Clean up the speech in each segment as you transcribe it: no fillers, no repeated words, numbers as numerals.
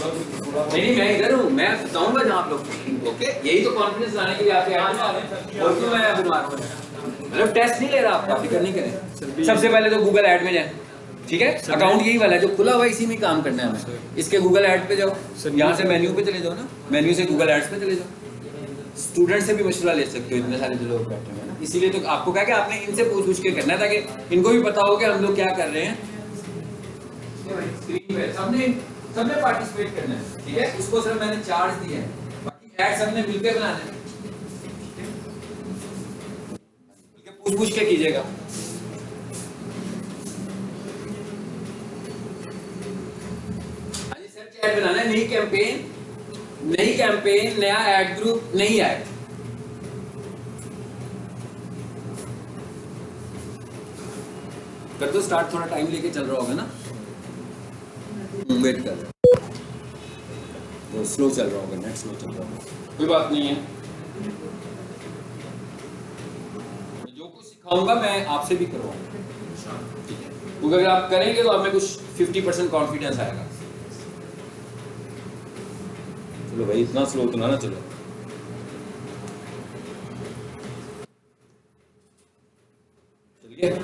नहीं मैं इधर हूँ, मैं बताऊंगा जहाँ आप लोग। ओके, यही तो कॉन्फिडेंस लाने के लिए आपके और क्यों मैं बीमार हूँ। मतलब टेस्ट नहीं ले रहा आपका, फिक्र नहीं करें। सबसे पहले तो गूगल ऐड में जाए, ठीक है। अकाउंट यही वाला है जो खुला हुआ, इसी में काम करना है हमें। इसके गूगल ऐड पे जाओ, यहाँ से मेन्यू पे चले जाओ ना, मेन्यू से गूगल एड्स पे चले जाओ। स्टूडेंट से भी मशवरा ले सकते हो, इतने सारे जो लोग बैठे हैं ना। इसीलिए तो आपको कहा कि आपने इनसे पूछ के करना है, ताकि इनको भी पता हो कि हम लोग क्या कर रहे हैं। स्क्रीन पे सबने पार्टिसिपेट करना है, ठीक है। उसको सिर्फ मैंने चार्ज दिया है, बाकी ऐड सबने मिलकर बनाना है। पूछ के कीजिएगा। सर्च ऐड बनाना है, नई कैंपेन, नया ऐड ग्रुप, नई ऐड। कर दो स्टार्ट, थोड़ा टाइम लेके चल रहा होगा ना, वेट कर, वो स्लो चल रहा होगा, नेट स्लो चल रहा होगा, कोई बात नहीं है। जो कुछ सिखाऊंगा मैं आपसे भी करवाऊंगा, ठीक है। क्योंकि अगर आप करेंगे तो आप में कुछ 50% कॉन्फिडेंस आएगा। चलो भाई, इतना स्लो तो ना चलो। चलिए,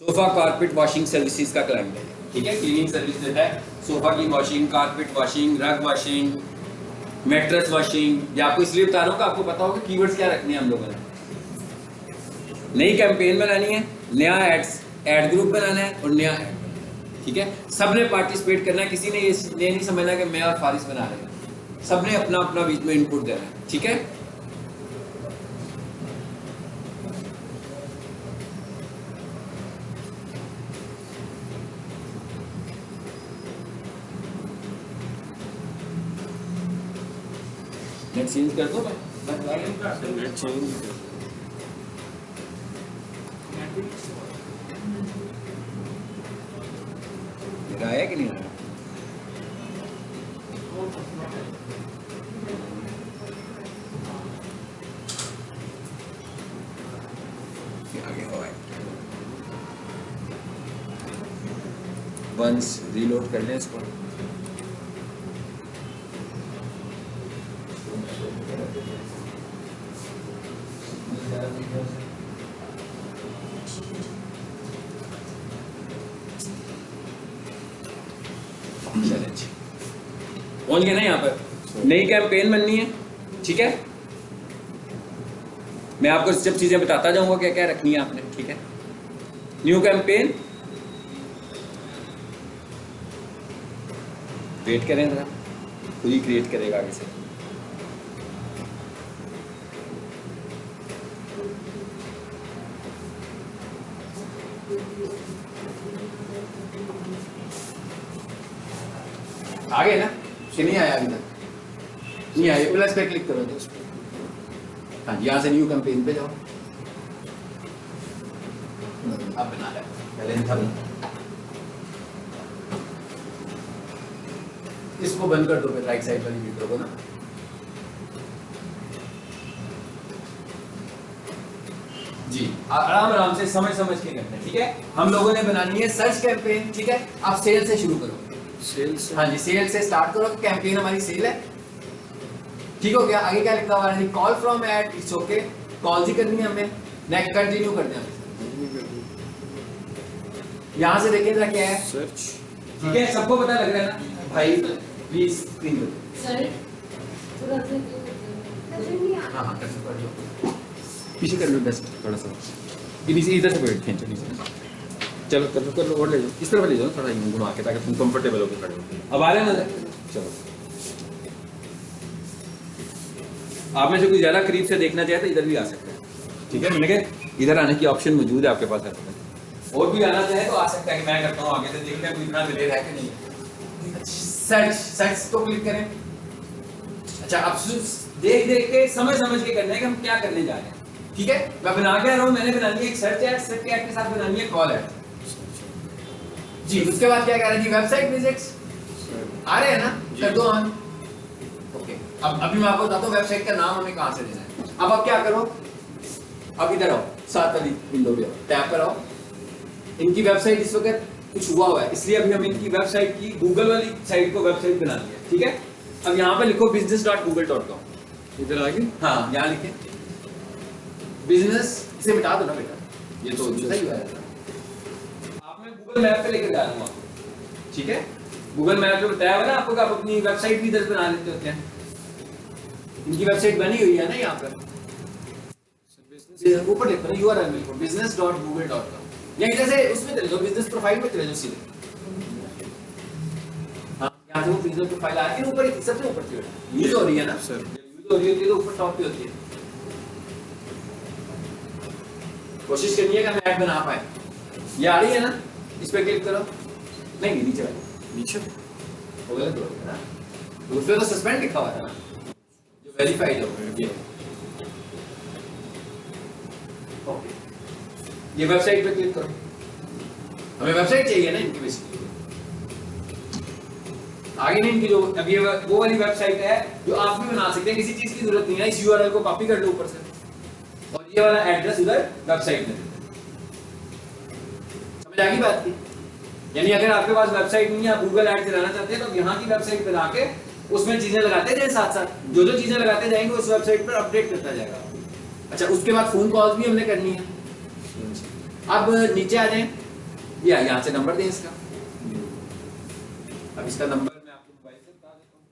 सोफा कारपेट वॉशिंग सर्विसेज का क्लाइंट है, ठीक है। क्लीनिंग सर्विस देता है, सोफा की वॉशिंग, कारपेट वॉशिंग, रग वॉशिंग, मैट्रेस वॉशिंग। या आपको इसलिए बता रहा हूँ कि आपको पता होगा कीवर्ड्स क्या रखने हैं हम लोगों ने। नई कैंपेन बनानी है, नया ऐड ग्रुप बनाना है और नया ऐड, ठीक है। सबने पार्टिसिपेट करना है, किसी ने ये नहीं समझना कि मैं और फारिस बना रहे हैं। सबने अपना अपना बीच में इनपुट देना है, ठीक है। नेट चेंज कर दो, नेट चेंज मेरा आया कि नहीं आया? वंस रीलोड कर लें इसको। पहुंच गए ना यहाँ पर। नई कैंपेन बननी है, ठीक है। मैं आपको सब चीजें बताता जाऊंगा क्या क्या रखनी है आपने, ठीक है। न्यू कैंपेन, वेट करें जरा, खुद ही क्रिएट करेगा आगे से। आ गए ना कि नहीं आया अभी तक? नहीं आया, प्लस पे क्लिक करो तो। हाँ, यहाँ से न्यू कैंपेन पे जाओ। अब बना रहा है, पहले था। इसको बंद कर दो फिर, राइट साइड वाली वीडियो को ना। जी, आराम आराम से समझ के करते हैं, ठीक है। हम लोगों ने बनानी है सर्च कैंपेन, ठीक है। आप सेल से शुरू करो। सेल से? हाँ जी, सेल से स्टार्ट करो। कैंपेन हमारी सेल है, ठीक हो गया। आगे क्या लिखा हुआ है? Call from ad, it's okay. Call ही करनी है हमें। नेक्स्ट कंटिन्यू कर दें। यहाँ से देखिए जरा क्या है, सर्च, ठीक है। सबको पता लग रहा है ना भाई? प्लीज स्क्रीन सर हाँ हाँ कर लो, पीछे कर लो बस थोड़ा सा, इधर से बैठ खींचो नीचे। चलो कर लो और ले जाओ, इस तरफ ले जाओ थोड़ा घुमा के, ताकि तुम कंफर्टेबल होकर खड़े हो। अब आ रहे हैं ना? चलो, आप में से कोई ज़्यादा करीब से देखना चाहे तो इधर भी आ सकते हैं, ठीक है। मैंने कहा इधर आने की ऑप्शन मौजूद है आपके पास है, और भी आना चाहे तो आ सकता है कि मैं करता हूँ आगे से, देखते हैं कोई इतना डिले है कि नहीं। सर्च को क्लिक करें। अच्छा, अब देख के समझ के करना है कि हम क्या करने जा रहे हैं, ठीक है। मैं बना के आ रहा हूँ, मैंने बनानी है एक सर्च ऐड के साथ बनानी है कॉल ऐड जी। उसके बाद क्या कह रहा है जी? वेबसाइट विजिट्स आ रहे हैं ना, कर दो ऑन। ओके, अब अभी मैं आपको बताता हूँ वेबसाइट का नाम हमें कहाँ से देना है। अब आप क्या करो, अब इधर आओ, साथ वाली विंडो पे आओ, टैब पर आओ। इनकी वेबसाइट इस वक्त कुछ हुआ है, इसलिए अभी हम इनकी वेबसाइट की गूगल वाली साइट को वेबसाइट बना दी है, ठीक है। अब यहाँ पे लिखो business.google.com, इधर आ गई। हाँ यहाँ लिखे बिजनेस, इसे मिटा दो ना बेटा, ये तो सही हुआ है। आपने गूगल मैप पे लेकर जा रहा हूँ आपको, ठीक है। गूगल मैप पे बताया हुआ ना आपको कि आप अपनी वेबसाइट भी इधर बना लेते होते हैं। इनकी वेबसाइट बनी हुई है ना यहाँ पर, ऊपर लिखो ना URL में लिखो business.google.com, या इधर से उसमें चले जाओ, बिजनेस प्रोफाइल में चले जाओ सीधे। हाँ यहाँ से वो बिजनेस प्रोफाइल आके ऊपर ही सबसे ऊपर की यूज हो रही है ना सर, यूज हो रही होती है तो ऊपर टॉप पे होती है। कोशिश करनी है कि हम ऐड बना पाए। ये आ रही है ना, इस पे क्लिक करो, नहीं नीचे वाली, नीचे वो गलत हो गया ना, तो उसपे तो सस्पेंड लिखा हुआ था ना, जो वेरीफाइड हो गया। ओके, ये वेबसाइट पे क्लिक करो, हमें वेबसाइट चाहिए ना इनकी बेसिकली। आगे नहीं इनकी जो अब ये वो वाली वेबसाइट है जो आप भी बना सकते हैं, किसी चीज की जरूरत नहीं है, इस URL को कॉपी कर लो ऊपर से और ये वाला एड्रेस उधर वेबसाइट में। समझ आ गई बात की? यानी अगर आपके पास वेबसाइट नहीं है, आप गूगल ऐड चलाना चाहते हैं, तो यहाँ की वेबसाइट बना के उसमें चीजें लगाते जाए, साथ साथ जो जो चीजें लगाते जाएंगे उस वेबसाइट पर अपडेट करता जाएगा। अच्छा, उसके बाद फोन कॉल्स भी हमने करनी है। अब नीचे आ जाएं, या यहाँ से नंबर दें इसका। अब इसका नंबर मैं आपको मोबाइल से बता देता हूँ।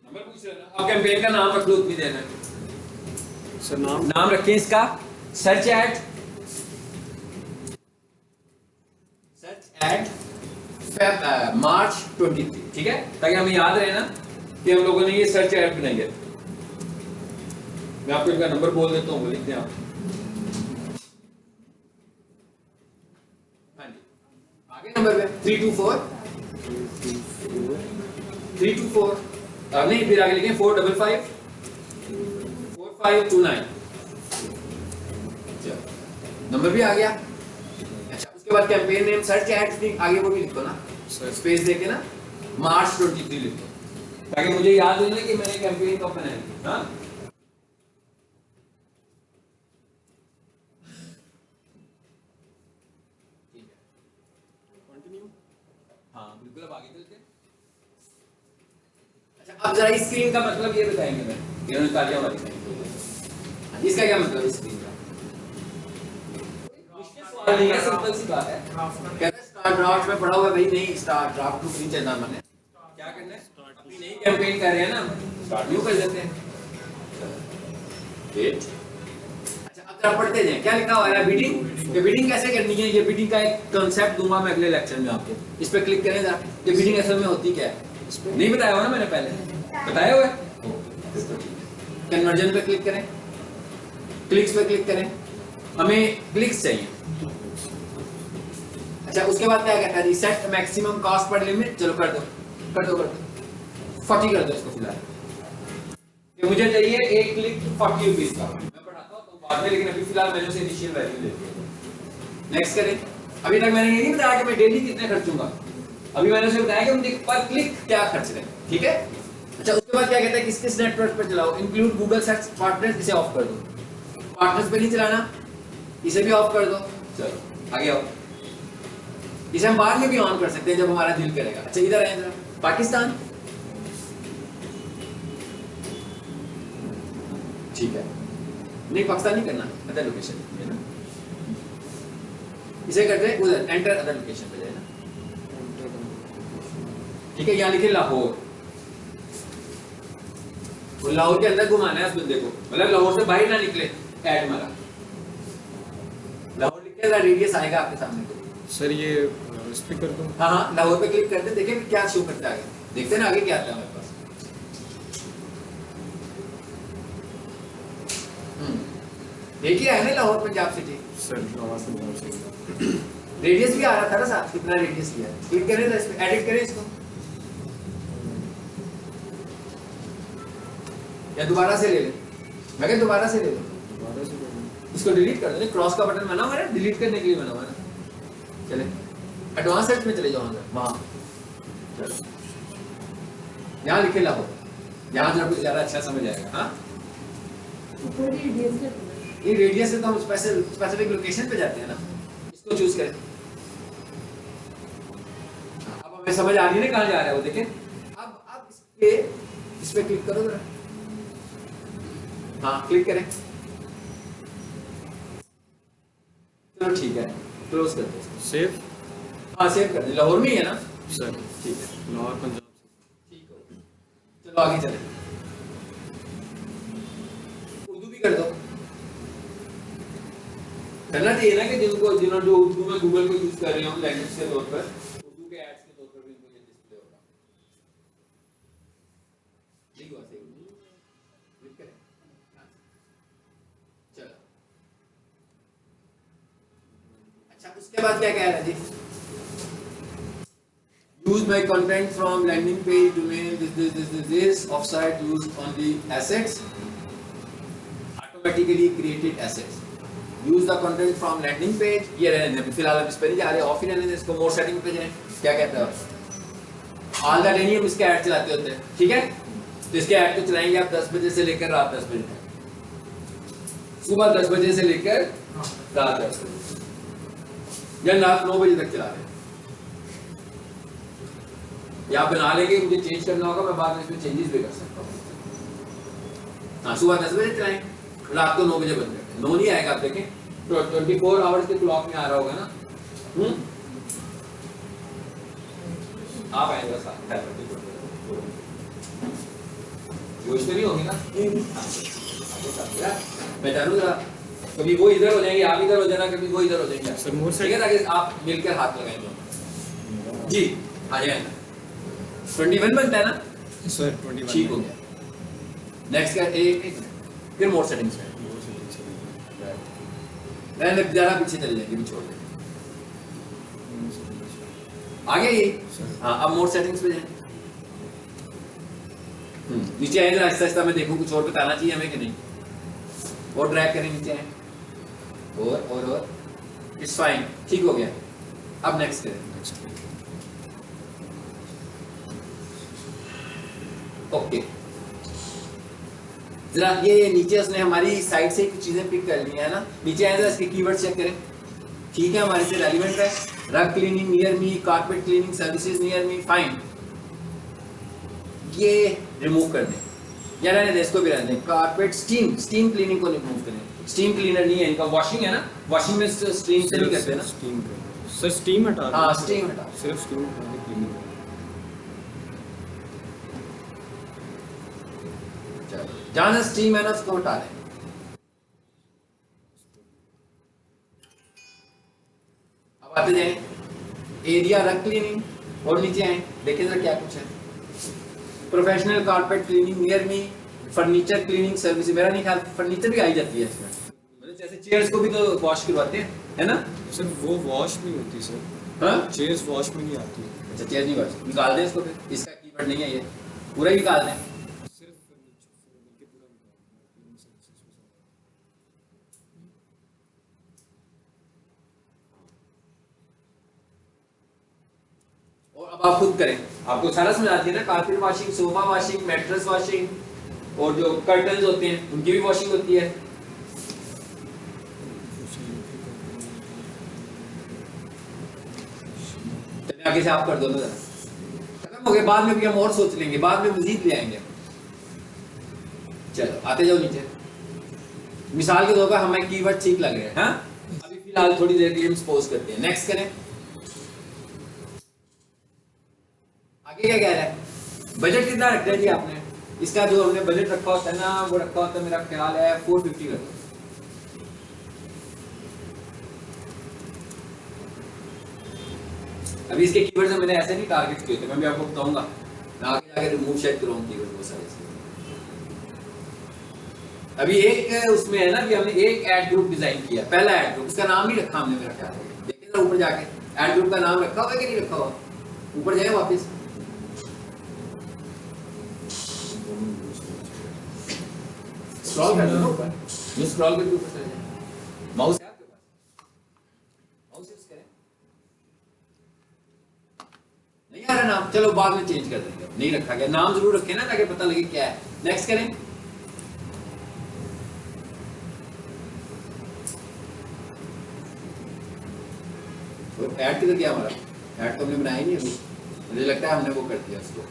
नंबर पूछ रहे ना, आप कैंपेन का नाम रख लो, उतनी देना सर। नाम रखें इसका सर्च एड मार्च 23, ठीक है, ताकि हमें याद रहे ना कि हम लोगों ने ये सर्च ऐड बनाई है। मैं आपको इनका नंबर बोल देता हूँ, लिख दें आप। हाँ जी, आगे नंबर पे 324 नहीं, फिर आगे लिखें 455 4529। नंबर भी आ गया। अच्छा, उसके बाद कैंपेन नेम सर्च एड, आगे वो भी लिखो ना, स्पेस देके ना मार्च 23 लिखो, ताकि मुझे याद हो ना कि मैंने कैंपेन कब बनाई थी। हाँ, ठीक है, कंटिन्यू। हाँ बिल्कुल, अब आगे चलते हैं। अच्छा, अब जरा इस स्क्रीन का मतलब ये बताएंगे मैं, इन्होंने तालियां मारी, इसका क्या मतलब है स्क्रीन का? सवाल नहीं है, सिंपल सी बात है। कहते हैं स्टार्ट ड्राफ्ट में पढ़ा हुआ है भाई, नहीं स्टार्ट ड्राफ्ट टू नहीं चलना, मैंने क्या करना है, अपनी नई कैंपेन कर रहे हैं ना, स्टार्ट न्यू कर देते हैं। वेट, अच्छा अब जरा पढ़ते जाएं, क्या लिखा हुआ है बिडिंग। ये बिडिंग कैसे करनी है, ये बिडिंग का एक कांसेप्ट दूंगा मैं अगले लेक्चर में आपको, इस पे क्लिक करें जरा। ये बिडिंग असल में होती क्या है, नहीं बताया हुआ ना मैंने, पहले बताया हुआ है। कन्वर्जन पे क्लिक करें, क्लिक्स पे क्लिक करें, हमें क्लिक्स चाहिए। अच्छा, उसके बाद क्या कहता है, set maximum cost per limit, चलो कर दो 40 कर दो इसको फिलहाल, कि मुझे चाहिए एक क्लिक 40 रुपीज का। मैं पढ़ाता हूँ तो बाद में, लेकिन अभी फिलहाल मैंने उसे इनिशियल वैल्यू दे दी। नेक्स्ट करें। अभी तक मैंने ये नहीं बताया कि मैं डेली कितने खर्चूंगा, अभी मैंने उसे बताया कि मुझे पर क्लिक क्या खर्च रहे, ठीक है। अच्छा, उसके बाद क्या कहता है, किस किस नेटवर्क पर चलाओ, इंक्लूड गूगल सर्च पार्टनर्स, इसे ऑफ कर दो। पार्टनर्स पे नहीं चलाना, इसे भी ऑफ कर दो। चलो आगे आओ, इसे हम बाद में भी ऑन कर सकते हैं जब हमारा दिल करेगा। अच्छा, इधर आए जरा, पाकिस्तान, ठीक है, नहीं पाकिस्तान नहीं करना, अदर लोकेशन है ना, इसे करते हैं उधर, एंटर अदर लोकेशन पे जाए ना, ठीक है। यहाँ लिखे लाहौर, वो लाहौर के अंदर घुमाना है उस बंदे को, मतलब लाहौर से बाहर ना निकले, ऐड मारा, लाहौर लिख के रेडियस आएगा आपके सामने। सर ये इस पे कर दूं? हाँ हाँ, लाहौर पे क्लिक करते, देखिए क्या शो करता है आगे, देखते ना आगे क्या आता है हमारे पास। देख ही रहा है ना Lahore Punjab city, sir radius भी आ रहा था ना साथ, कितना रेडियस किया, क्लिक करें तो इस पे एडिट करें इसको, या दोबारा से ले लें, मैं कहता दोबारा से ले लो, इसको डिलीट कर दो। क्रॉस का बटन बना हुआ है, डिलीट करने के लिए बना हुआ है ना, चले एडवांस सर्च में चले जाओ अंदर वहाँ, चलो यहाँ लिखे लाओ, यहाँ जरा कुछ ज़्यादा अच्छा समझ आएगा। हाँ ये रेडियस से तो हम स्पेसिफिक लोकेशन पे जाते हैं ना, इसको चूज करें। अब हमें समझ आ रही है ना कहाँ जा रहा है वो, देखें। अब इस पे क्लिक करो जरा, हाँ क्लिक करें, चलो ठीक है, क्लोज कर दो। सेव। हाँ सेव कर दे, लाहौर में ही है ना सर ठीक है, लाहौर पंजाब। ठीक हो गया। चलो आगे चले, उर्दू भी कर दो। करना चाहिए ना कि जिन्होंने जो उर्दू में गूगल को यूज कर रहे हो लैंग्वेज के तौर पर, उर्दू के एड्स के तौर पर भी इनको ये डिस्प्ले होगा। ठीक हुआ सही, क्लिक करें। चलो अच्छा, उसके बाद क्या कह रहा है जी? Use my content from landing page domain this offsite used on the assets, automatically created assets. Use the content from landing page, ये रहने दें, फिलहाल हम इस पर नहीं जा रहे, ऑफ ही रहने दें इसको। मोर सेटिंग पे जाएं, क्या कहता है ऑल द डे हम इसके ऐड चलाते होते हैं, ठीक है। तो इसके ऐड को चलाएंगे आप 10 बजे से लेकर रात 10 बजे तक, सुबह 10 बजे से लेकर रात 10 बजे या रात 9 बजे तक चला रहे हैं। या बना लेंगे, मुझे चेंज करना होगा, मैं बाद में इसमें चेंजेस भी कर सकता हूँ। हाँ सुबह 10 बजे चलाएं, रात को 9 बजे बंद करते हैं। 9 नहीं आएगा, आप देखें तो 24 आवर्स के क्लॉक में आ रहा होगा ना। आप आएगा साथ योजना नहीं होगी ना, मैं जानू जरा, कभी वो इधर हो जाएंगे, आप इधर हो जाना, कभी वो इधर हो जाएंगे सर मोर ठीक है, ताकि आप मिलकर हाथ लगाएं दोनों। जी आ जाए ना, 21 बनता है ना सर 21 ठीक हो गया। नेक्स्ट का एक फिर मोर सेटिंग्स में ज़्यादा पीछे चले जाएंगे, भी छोड़ देंगे आगे ये। हाँ अब मोर सेटिंग्स पे जाएं, नीचे आए जरा, आहिस्ता मैं देखूं कुछ और बताना चाहिए हमें कि नहीं, और ड्रैग करें नीचे आए, और इट्स फाइन, ठीक हो गया। अब नेक्स्ट करें, ओके। जरा ये नीचे उसने हमारी साइड से कुछ चीजें पिक कर ली है ना, नीचे आए जरा इसके कीवर्ड चेक करें, ठीक है हमारे से रेलिवेंट है। रग cleaning near me, carpet cleaning services near me, fine, ये रिमूव कर दें या रहने दें, इसको भी रहने दें। कारपेट स्टीम क्लीनिंग को रिमूव करें, स्टीम क्लीनर नहीं है इनका, वॉशिंग है ना, वॉशिंग में स्टीम से नहीं करते ना, स्टीम सर स्टीम हटा, हाँ स्टीम हटा, सिर्फ स्टीम हटा के क्लीनिंग। जहां से स्टीम है ना उसको हटा दें। अब आते जाएं एरिया रग क्लीनिंग, और नीचे आए देखें जरा क्या कुछ है। Professional carpet cleaning near me, furniture cleaning service, मेरा नहीं ख्याल फर्नीचर भी आई जाती है इसमें, मतलब जैसे चेयर्स को भी तो वॉश करवाते हैं है ना सर, वो वॉश नहीं होती सर, हाँ चेयर्स वॉश में नहीं आती। अच्छा चेयर नहीं वॉश, निकाल दें इसको, फिर इसका कीवर्ड नहीं है ये, पूरा ही निकाल दें। और अब आप खुद करें, आपको सारा समझ आती है ना, carpet washing, sofa washing, mattress washing, और जो कर्टन्स होते हैं उनकी भी वॉशिंग होती है। चलिए आगे से आप कर दो ना जरा, खत्म हो गए, बाद में भी हम और सोच लेंगे, बाद में मजीद ले आएंगे। चलो आते जाओ नीचे, मिसाल के तौर पर हमें कीवर्ड ठीक लग रहे हैं, हाँ अभी फिलहाल थोड़ी देर के लिए हम सपोज करते हैं। नेक्स्ट करें, आगे क्या कह रहा है, बजट कितना रखते हैं जी आपने, इसका जो हमने बजट रखा होता है ना, वो रखा होता है मेरा ख्याल है 450 रखो। अभी इसके कीवर्ड्स मैंने ऐसे नहीं टारगेट किए थे, मैं भी आपको बताऊंगा, मैं आगे जाके रिमूव शेयर करूंगा कीवर्ड वो सारे। अभी एक उसमें है ना कि हमने एक ऐड ग्रुप डिजाइन किया, पहला ऐड ग्रुप, उसका नाम ही रखा हमने, मेरा ख्याल है देखिए ना ऊपर जाके ऐड ग्रुप का नाम रखा हुआ है कि नहीं रखा हुआ, ऊपर जाए वापस, स्क्रॉल कर दो ऊपर, ये स्क्रॉल करके ऊपर चले जाए, माउस है आपके पास, माउस यूज करें, नाम, चलो बाद में चेंज कर देंगे, नहीं रखा गया, नाम जरूर रखें ना ताकि पता लगे क्या है। नेक्स्ट करें। ऐड किधर गया हमारा? ऐड तो हमने बनाया ही नहीं अभी, मुझे लगता है हमने वो कर दिया, उसको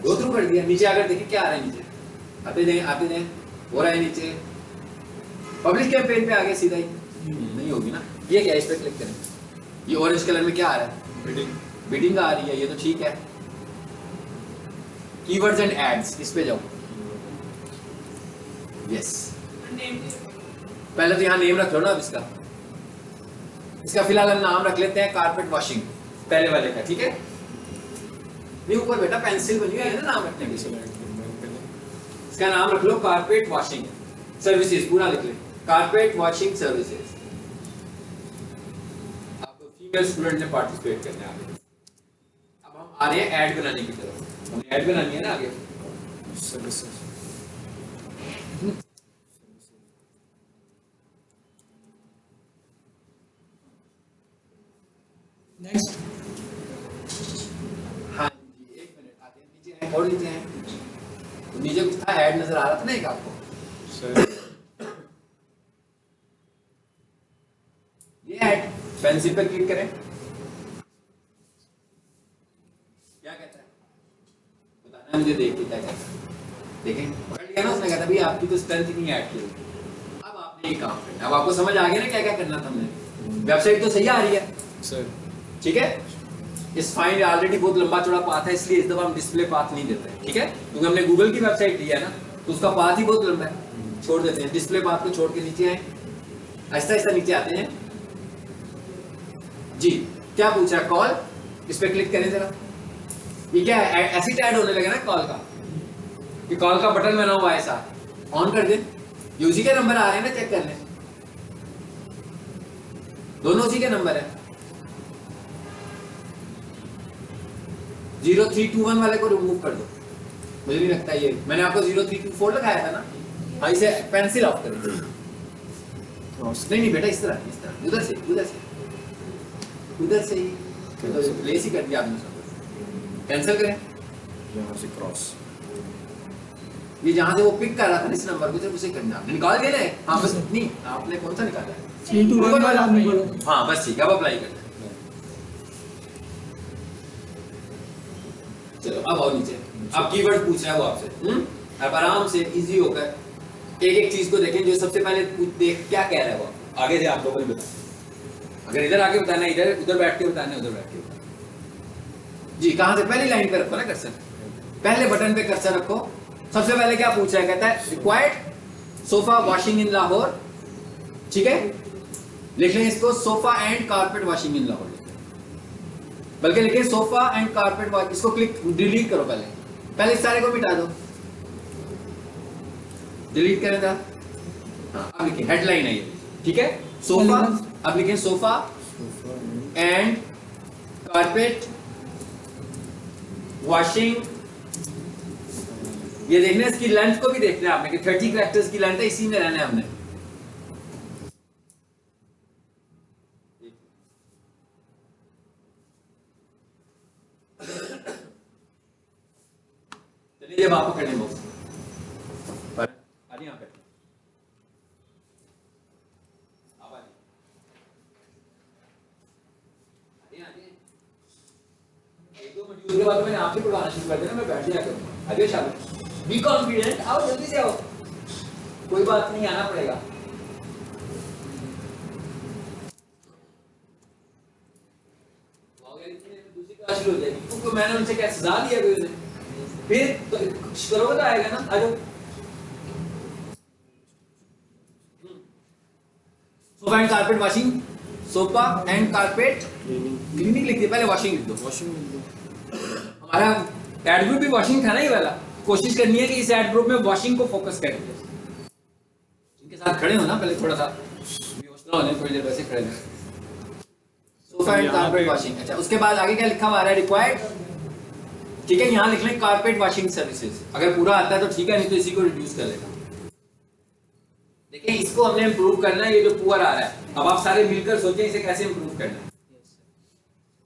गो थ्रू कर दिया। नीचे आकर देखिए क्या आ रहा है नीचे, आते दें हो रहा है नीचे। पब्लिश कैंपेन पे आ गया सीधा ही, नहीं होगी ना। ये क्या है, इस पे क्लिक करें, ये ऑरेंज कलर में क्या आ रहा है? बिडिंग आ रही है, ये तो ठीक है। कीवर्ड्स एंड एड्स, इस पे जाओ। यस, पहले तो यहाँ नेम रख लो ना अब इसका फिलहाल हम नाम रख लेते हैं कारपेट वॉशिंग, पहले वाले का, ठीक है। नहीं ऊपर बेटा पेंसिल बनी हुई है ना नाम रखने की, इसका नाम रख लो कारपेट वॉशिंग सर्विसेज, पूरा लिख ले, कारपेट वॉशिंग सर्विसेज। आपको फीमेल स्टूडेंट ने पार्टिसिपेट करना है आगे। अब हम आ रहे हैं ऐड बनाने की तरफ, हमें ऐड बनानी है ना आगे। Services, next. हाँ जी, एक मिनट, आते हैं नीचे हैं, और नीचे हैं, तो नीचे कुछ था, ऐड नजर आ रहा था ना एक आपको, सर ये ऐड, पेंसिल पर क्लिक करें, क्या कहता है बताना है मुझे, देख के क्या कहता है, देखें पकड़ लिया ना उसने, कहता भाई आपकी तो स्ट्रेंथ नहीं ऐड की। अब आपने ये काम करना, अब आपको समझ आ गया ना क्या क्या करना था हमने। वेबसाइट तो सही आ रही है सर, ठीक है। इस फाइंड ऑलरेडी बहुत लंबा चौड़ा पाथ है, इसलिए इस दफा हम डिस्प्ले पाथ नहीं देते, ठीक है, क्योंकि हमने गूगल की वेबसाइट ली है ना, तो उसका पाथ ही बहुत लंबा है, छोड़ देते हैं। डिस्प्ले पाथ को छोड़ के नीचे आए, आहिस्ता आहिस्ता नीचे आते हैं जी। क्या पूछा? कॉल, इस पे क्लिक करें जरा। ये क्या है, ऐसी ऐड होने लगा ना कॉल का, ये कॉल का बटन बना हुआ है ऐसा, ऑन कर दे, ये उसी के नंबर आ रहे हैं ना, चेक कर लें, दोनों उसी के नंबर है। 0321 वाले को रिमूव कर दो, मुझे नहीं लगता ये, मैंने आपको 0324 लगाया था ना। हाँ, इसे पेंसिल ऑफ कर दो। नहीं बेटा, इस तरह उधर से ही, तो प्लेस ही कर दिया आपने, कैंसिल करें। यहाँ से क्रॉस, ये जहां से वो पिक कर रहा था इस नंबर को, सिर्फ उसे करना, आपने निकाल दिया ना। हाँ बस, नहीं आपने कौन सा निकाला है? 321 वाला आपने बोला। हाँ बस ठीक है, अब अप्लाई करते हैं। चलो अब आओ नीचे, अब कीवर्ड पूछ रहा है वो आपसे, अब आराम से इजी होकर एक एक चीज को देखें, जो सबसे पहले देख क्या कह रहा है वो, आगे से आप लोगों ने बताया। अगर इधर आके बताना है, इधर उधर बैठ के बताना है, उधर बैठ के बताना जी। कहां से? पहली लाइन पे रखो ना कर्सर, पहले बटन पे कर्सर रखो। सबसे पहले क्या पूछ रहा है? कहता है रिक्वायर्ड सोफा वॉशिंग इन लाहौर, ठीक है, लिख लें इसको, सोफा एंड कारपेट वॉशिंग इन लाहौर, बल्कि लिखे सोफा एंड कारपेट वॉश। इसको क्लिक डिलीट करो, पहले इस सारे को मिटा दो, डिलीट करें था। हाँ, अब लिखे हेडलाइन है ये, ठीक है, सोफा, अब लिखे सोफा एंड कारपेट वॉशिंग। ये देखना, इसकी लेंथ को भी देखना है आपने कि 30 कैरेक्टर्स की लेंथ है, इसी में रहना है हमने। चलिए जब आपको करने बॉक्स पर आइए, यहाँ पे आप आइए। एक दो मॉड्यूल के बाद मैंने आपसे पढ़ाना शुरू कर दिया, मैं बैठ जाया करूँगा। आगे शाबाश, बी कॉन्फिडेंट, आओ जल्दी से आओ, कोई बात नहीं, आना पड़ेगा। दूसरी क्लास शुरू हो जाएगी, क्योंकि मैंने उनसे क्या सजा दिया कोई उन्हें, फिर तो कुछ करोगे तो आएगा ना। आ जाओ, sofa and carpet washing, sofa and carpet cleaning लिख दिया, पहले वॉशिंग लिख दो। वॉशिंग हमारा एड ग्रुप भी वॉशिंग था ना ये वाला, कोशिश करनी है कि इस एड ग्रुप में वॉशिंग को फोकस करें। इनके साथ खड़े हो ना, पहले थोड़ा सा बेहोश ना होने, थोड़ी देर वैसे खड़े रहे। सोफा एंड कारपेट वॉशिंग, अच्छा उसके बाद आगे क्या लिखा हुआ है? रिक्वायर्ड, ठीक है, यहाँ लिख लें कारपेट वॉशिंग सर्विसेज। अगर पूरा आता है तो ठीक है, नहीं तो इसी को रिड्यूस कर लेगा। देखिए इसको हमने इंप्रूव करना है, ये जो पुअर आ रहा है। अब आप सारे मिलकर सोचें इसे कैसे इंप्रूव करना है।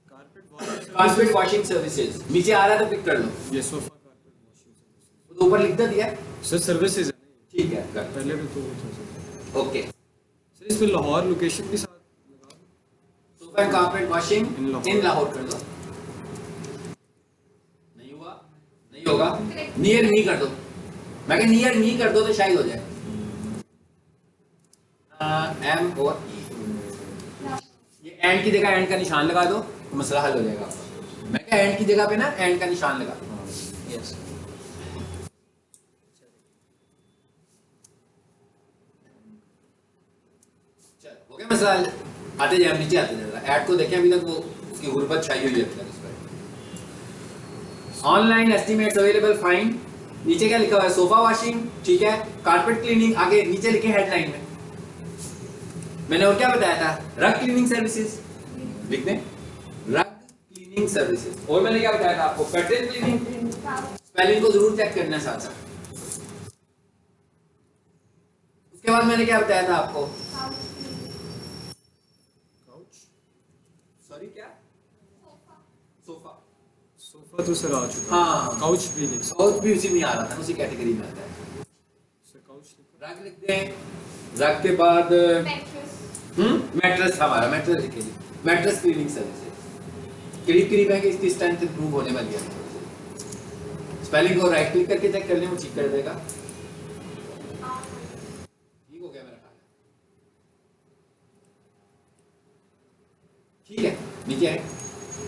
Carpet washing carpet washing services नीचे आ रहा है तो पिक कर लो। ये सोफा कारपेट वॉशिंग सर्विस। तो ऊपर लिख दो दिया। सर सर्विसेज है ना ये? ठीक है कर। पहले भी तो वो था सर। ओके सर इसमें लाहौर लोकेशन के साथ लगा दो। Sofa and carpet washing In इन लाहौर कर दो। नहीं हुआ नहीं होगा नियर मी कर दो। मैं कह नियर मी कर दो तो शायद हो जाए। एम और ई ये एंड की जगह एंड का निशान लगा दो तो मसला हल हो जाएगा आपका। मैं कह एंड की जगह पे ना एंड का निशान लगा दो। यस चल हो गया मसला हल। आते जाए नीचे आते जाए ऐड को देखें अभी तक वो उसकी गुर्बत छाई हुई है अभी तक इस पर। ऑनलाइन एस्टिमेट्स अवेलेबल फाइन नीचे क्या लिखा हुआ है सोफा वॉशिंग ठीक है कारपेट क्लीनिंग आगे नीचे लिखे हेडलाइन में। मैंने और क्या बताया था रग क्लीनिंग सर्विसेज लिख दें रग क्लीनिंग सर्विसेज। और मैंने क्या बताया था आपको कर्टेन क्लीनिंग स्पेलिंग को जरूर चेक करना साथ साथ। उसके बाद मैंने क्या बताया था आपको काउच सॉरी क्या सोफा सोफा तो सर आ चुका हाँ काउच भी लिख सकते काउच भी उसी में आ रहा था उसी कैटेगरी में आता है। सर काउच लिखो रग लिख दें रग के बाद मैट्रेस हमारा मैट्रेस लिख लीजिए मैट्रेस क्लीनिंग सर्विसेज करीब करीब है कि इसकी स्ट्रेंथ इंप्रूव होने वाली है। स्पेलिंग को राइट क्लिक करके चेक कर लें वो ठीक कर देगा। ठीक हो गया मेरा ख्याल ठीक है नीचे है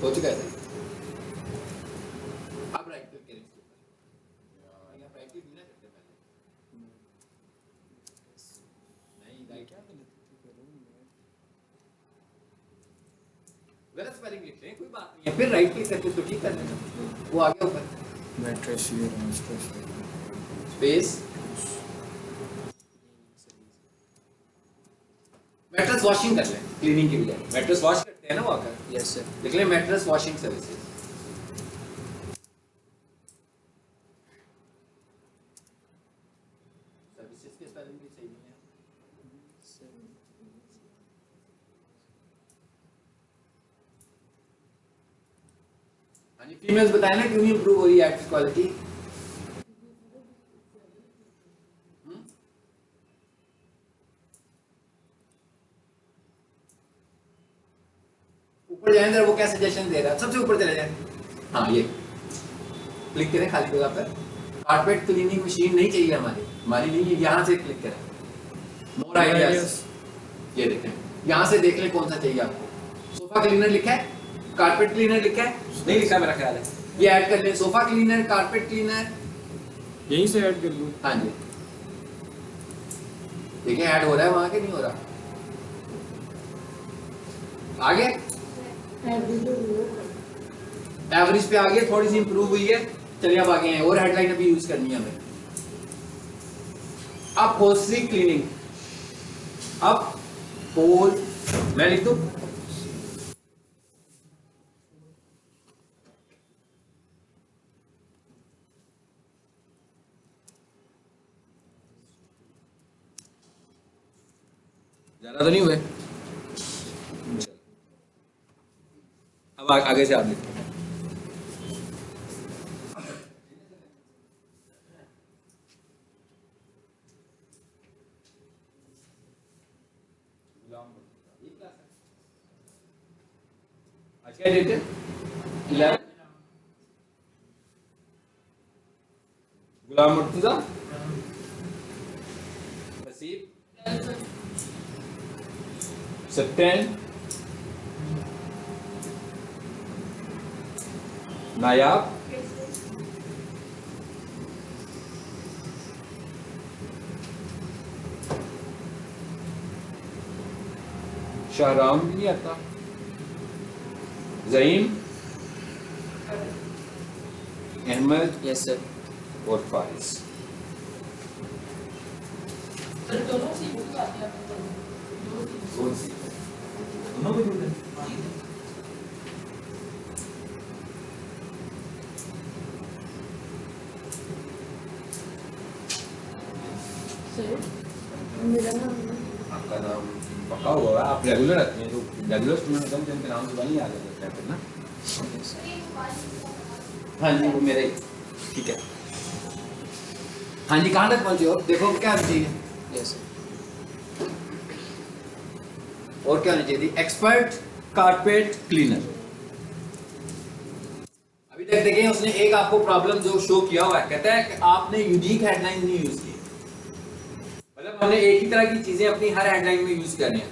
हो चुका है सही। अब राइट क्लिक करें इसके ऊपर यहाँ राइट क्लिक नहीं ना करते पहले नहीं राइट क्या गलती करूं मैं गलत स्पेलिंग लिख लें कोई बात नहीं है फिर राइट क्लिक करके उसको ठीक कर लेना वो आ गया ऊपर मैट्रेस ये मैट्रेस स्पेस मैट्रेस वॉशिंग कर लें क्लीनिंग के लिए मैट्रेस वॉश करते हैं ना वो आकर यस सर लिख लें मैट्रेस वॉशिंग सर्विसेज। सर्विसेज के स्पेलिंग भी सही नहीं है। हाँ जी फीमेल्स बताएं ना क्यों नहीं इंप्रूव हो रही है एक्ट क्वालिटी। ऊपर जाएं जरा वो क्या सजेशन दे रहा है सबसे ऊपर चले जाएं। हाँ ये क्लिक करें खाली जगह पर कारपेट क्लीनिंग मशीन नहीं चाहिए हमारी नहीं है यहाँ से क्लिक करें मोर आइडियाज ये देखें यहाँ से देख लें कौन सा चाहिए आपको। सोफा क्लीनर लिखा है कारपेट क्लीनर लिखा है नहीं लिखा मेरा ख्याल है ये ऐड कर लें सोफा क्लीनर कारपेट क्लीनर यहीं से ऐड कर लूं। हाँ जी देखिए ऐड हो रहा है वहां के नहीं हो रहा आगे एवरेज पे आ गया थोड़ी सी इंप्रूव हुई है। चलिए अब आगे हैं और हेडलाइन अभी यूज करनी है हमें। अब होस्ट्री क्लीनिंग अब होल मैं लिख दूं ज्यादा तो नहीं हुए। अब आगे से आप लिखो आज क्या डेट है 11 गुलाम मुर्तजा नसीब सत्यन नायाब शाहराम भी नहीं आता ज़हीम अहमद यस सर और फारिस। कौन सी दोनों में ढूंढे मेरा नाम आपका नाम पक्का हुआ है आप रेगुलर आते हैं जो रेगुलर स्टूडेंट होते हैं उनके नाम से नहीं याद रहता है फिर ना हाँ जी वो मेरा ही, ठीक है। हाँ जी कहाँ तक पहुँचे हो, देखो क्या होना चाहिए, यस और क्या होनी चाहिए थी, एक्सपर्ट कारपेट क्लीनर। अभी तक देखें उसने एक आपको प्रॉब्लम जो शो किया हुआ है, कहता है कि आपने यूनिक हेडलाइन नहीं यूज की, मतलब हमने एक ही तरह की चीजें अपनी हर हेडलाइन में यूज करनी है।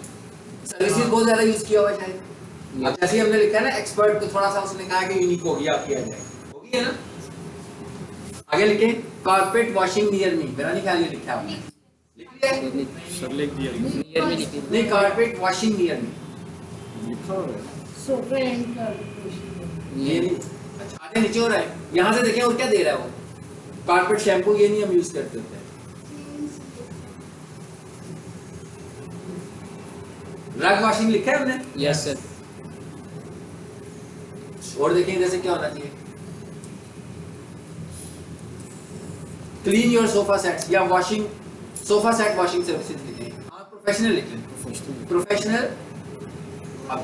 सर्विसेज बहुत ज्यादा यूज किया हुआ है शायद। अब जैसे ही हमने लिखा है ना एक्सपर्ट, तो थोड़ा सा उसने कहा कि यूनिक होगी आपकी हेडलाइन, होगी है ना। आगे लिखे कारपेट वॉशिंग नियर मी, मेरा नहीं ख्याल ये लिखा है आपने, लिख लिया है? सर लिख दिया नहीं कारपेट वॉशिंग नियर मी लिखा हुआ है सोफे एंड ये नहीं, अच्छा आगे नीचे हो रहा है, यहाँ से देखें और क्या दे रहा है वो, कारपेट शैम्पू, ये नहीं हम यूज करते होते हैं। रग वॉशिंग लिखा है हमने, यस सर और देखें इधर से क्या होना चाहिए, क्लीन योर सोफा सेट्स या washing sofa set washing services लिखें। हाँ प्रोफेशनल लिखें, प्रोफेशनल। अब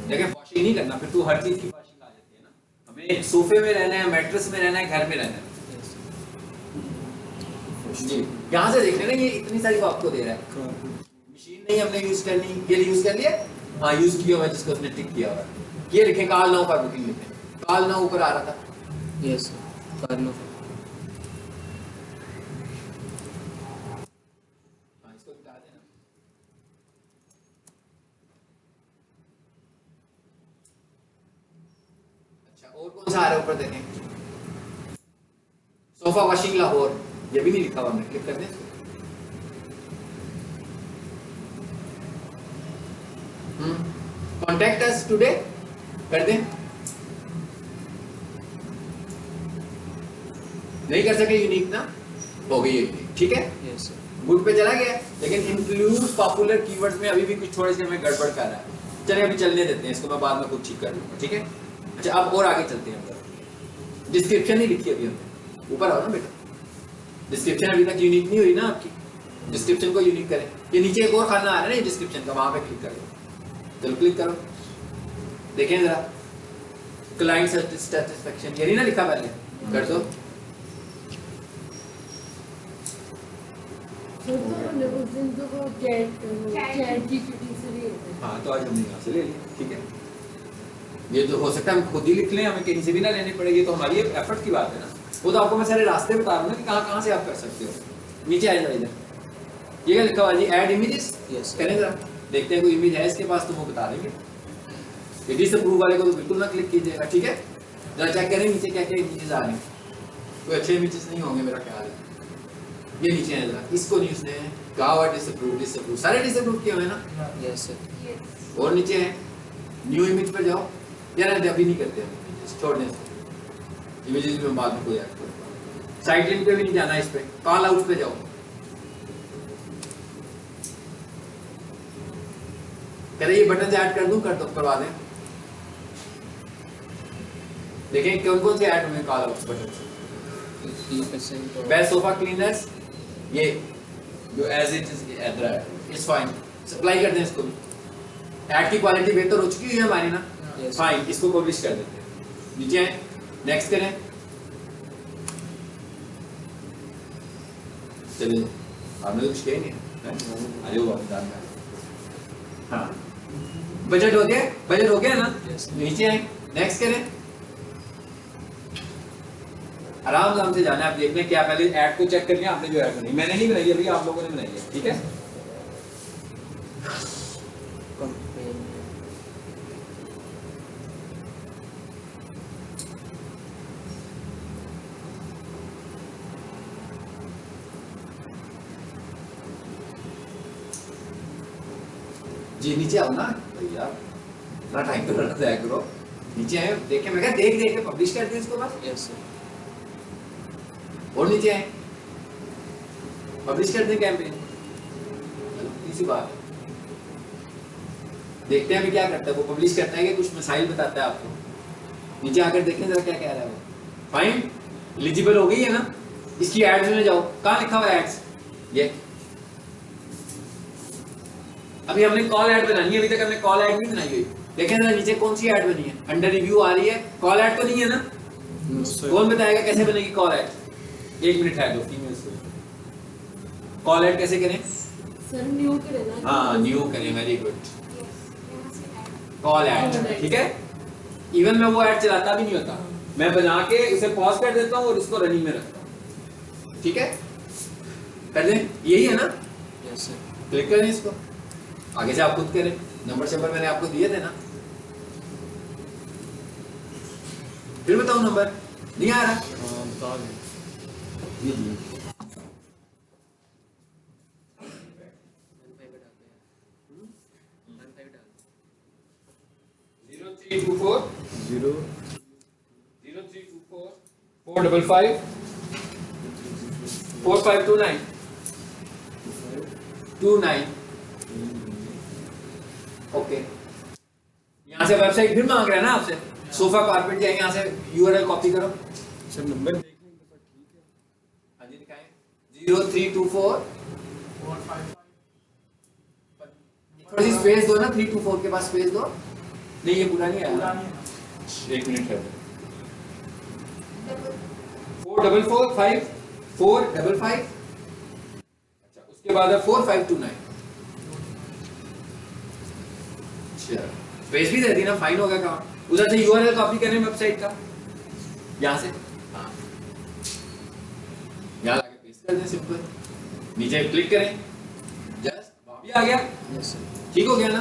देखिए वॉशिंग नहीं करना, फिर तो हर चीज की वॉशिंग आ जाती है ना, हमें सोफे में रहना है, मैट्रेस में रहना है, घर में रहना है जी। यहाँ से देख लेना ये इतनी सारी वो आपको दे रहा है, मशीन नहीं हमने यूज करनी, ये यूज कर लिया, हाँ यूज किया हुआ जिसको उसने टिक किया हुआ, ये लिखें कॉल नाउ का बुकिंग लिखें, कॉल नाउ ऊपर आ रहा था, यस कर लो हाँ इसको बता देना। अच्छा और कौन सा आ रहा है ऊपर देखें, सोफा वॉशिंग लाहौर, ये भी नहीं लिखा हुआ, हमने क्लिक कर दें इसको। कॉन्टेक्ट अस टुडे कर दें, नहीं कर सके यूनिक ना, हो गई है ठीक है, यस सर गुड पे चला गया, लेकिन इंक्लूड पॉपुलर कीवर्ड्स में अभी भी कुछ थोड़े से हमें गड़बड़ कर रहा है। चलिए अभी चलने देते हैं इसको, मैं बाद में खुद ठीक कर लूंगा, ठीक है। अच्छा अब और आगे चलते हैं, अंदर डिस्क्रिप्शन नहीं लिखी अभी हमने, ऊपर आओ ना बेटा, डिस्क्रिप्शन अभी तक यूनिक नहीं हुई ना आपकी, डिस्क्रिप्शन को यूनिक करें। ये नीचे एक और खाना आ रहा है ना डिस्क्रिप्शन का, वहां पे क्लिक करो, चलो क्लिक करो, देखें जरा क्लाइंट सेटिस्फेक्शन, ये नहीं ना लिखा पहले, कर दो। उस दिन तो वो चैट जीपीटी से भी हाँ तो आज हमने यहाँ से ले लिया, ठीक है। ये तो हो सकता है हम खुद ही लिख लें, हमें कहीं से भी ना लेनी पड़ेगी, तो हमारी एफर्ट की बात है ना। वो तो आपको मैं सारे रास्ते बता रहा हूँ ना कि कहाँ कहाँ से आप कर सकते हो। नीचे आ जाओ इधर, ये क्या लिखा हुआ जी, ऐड इमेजेस, यस करें जरा, देखते हैं कोई इमेज है इसके पास तो वो बता देंगे। ये डिसअप्रूव वाले को तो बिल्कुल ना क्लिक कीजिएगा, ठीक है। जरा चेक करें नीचे क्या क्या इमेजेस आ रहे हैं, कोई अच्छे इमेजेस नहीं होंगे मेरा ख्याल है। ये नीचे है जरा, इसको नहीं उसने कहा हुआ डिसअप्रूव, डिसअप्रूव सारे डिसअप्रूव किए हुए हैं ना। यस सर और नीचे है न्यू इमेज पे जाओ, यार अभी नहीं करते हम इमेजेस, छोड़ दें इसको, इमेजेस में बाद में कोई ऐड करो। साइड लिंक पे भी नहीं जाना, इस पे कॉल आउट पे जाओ, कह रहे ये बटन ऐड कर दूं, कर दो, करवा दें। देखें कौन कौन से ऐड हुए कॉल आउट बटन से, 50% बेस्ट सोफा क्लीनर्स, ये जो as it is it's fine, supply कर दें इसको भी। ऐड की क्वालिटी बेहतर हो चुकी है हमारी ना, Yes. फाइन, इसको पब्लिश कर देते हैं। नीचे आए, नेक्स्ट करें, चलिए आपने तो कुछ किया नहीं है, अरे वो बता, हाँ बजट हो गया, बजट हो गया ना। Yes. नीचे आए, नेक्स्ट करें, आराम से जाना है। आप देख लें क्या पहले ऐड को चेक कर लिया आपने, जो ऐड बनाई मैंने नहीं बनाई अभी, आप लोगों ने बनाई है, ठीक है। जी नीचे आओ ना भैया, इतना टाइम तो लगता है करो। नीचे आए, देखे मैं क्या देख देख के पब्लिश कर दें इसको बस। यस सर और नीचे आए, पब्लिश कर दें कैंपेन, इसी बात है। देखते हैं अभी क्या करता है वो, पब्लिश करता है कि कुछ मसाइल बताता है आपको। नीचे आकर देखें जरा क्या कह रहा है वो। फाइन, एलिजिबल हो गई है ना। इसकी एड्स में जाओ, कहाँ लिखा हुआ है एड्स, ये अभी हमने कॉल ऐड बनानी है, अभी तक हमने कॉल ऐड नहीं बनाई हुई। देखें जरा नीचे कौन सी ऐड बनी है, अंडर रिव्यू आ रही है, कॉल ऐड तो नहीं है ना? कौन बताएगा कैसे बनेगी कॉल ऐड? 1 मिनट है, दो फीमेल्स को कॉल ऐड कैसे करें? सर न्यू करें ना। हाँ न्यू करें, वेरी गुड, कॉल ऐड, ठीक है। इवन मैं वो ऐड चलाता भी नहीं होता, मैं बना के उसे पॉज कर देता हूँ और उसको रनिंग में रखता हूँ, ठीक है। कर दें, यही है ना? Yes sir. क्लिक करें इसको, आगे से आप खुद करें, नंबर शंबर मैंने आपको दिए थे ना, फिर बताओ नंबर नहीं आ रहा। बता दें। ये दिए। 0324 0 0324 455 4529 29। ओके, यहाँ से वेबसाइट फिर मांग रहा है ना आपसे, सोफा कारपेट जाएंगे, यहाँ से यूआरएल कॉपी करो। सर नंबर देख लें तो ठीक है। हाँ जी दिखाएं, 0324 थोड़ी सी स्पेस दो ना, 324 के पास स्पेस दो। नहीं ये पूरा नहीं आया, 1 मिनट है। 4445 455, अच्छा उसके बाद है 4529। अच्छा स्पेस भी दे दी ना, फाइन हो गया काम। उधर से यूआरएल कॉपी करें वेबसाइट का, यहाँ से हाँ यहाँ लाके पेस्ट कर दें, सिंपल, नीचे क्लिक करें, जस्ट भी आ गया, यस सर। ठीक हो गया ना।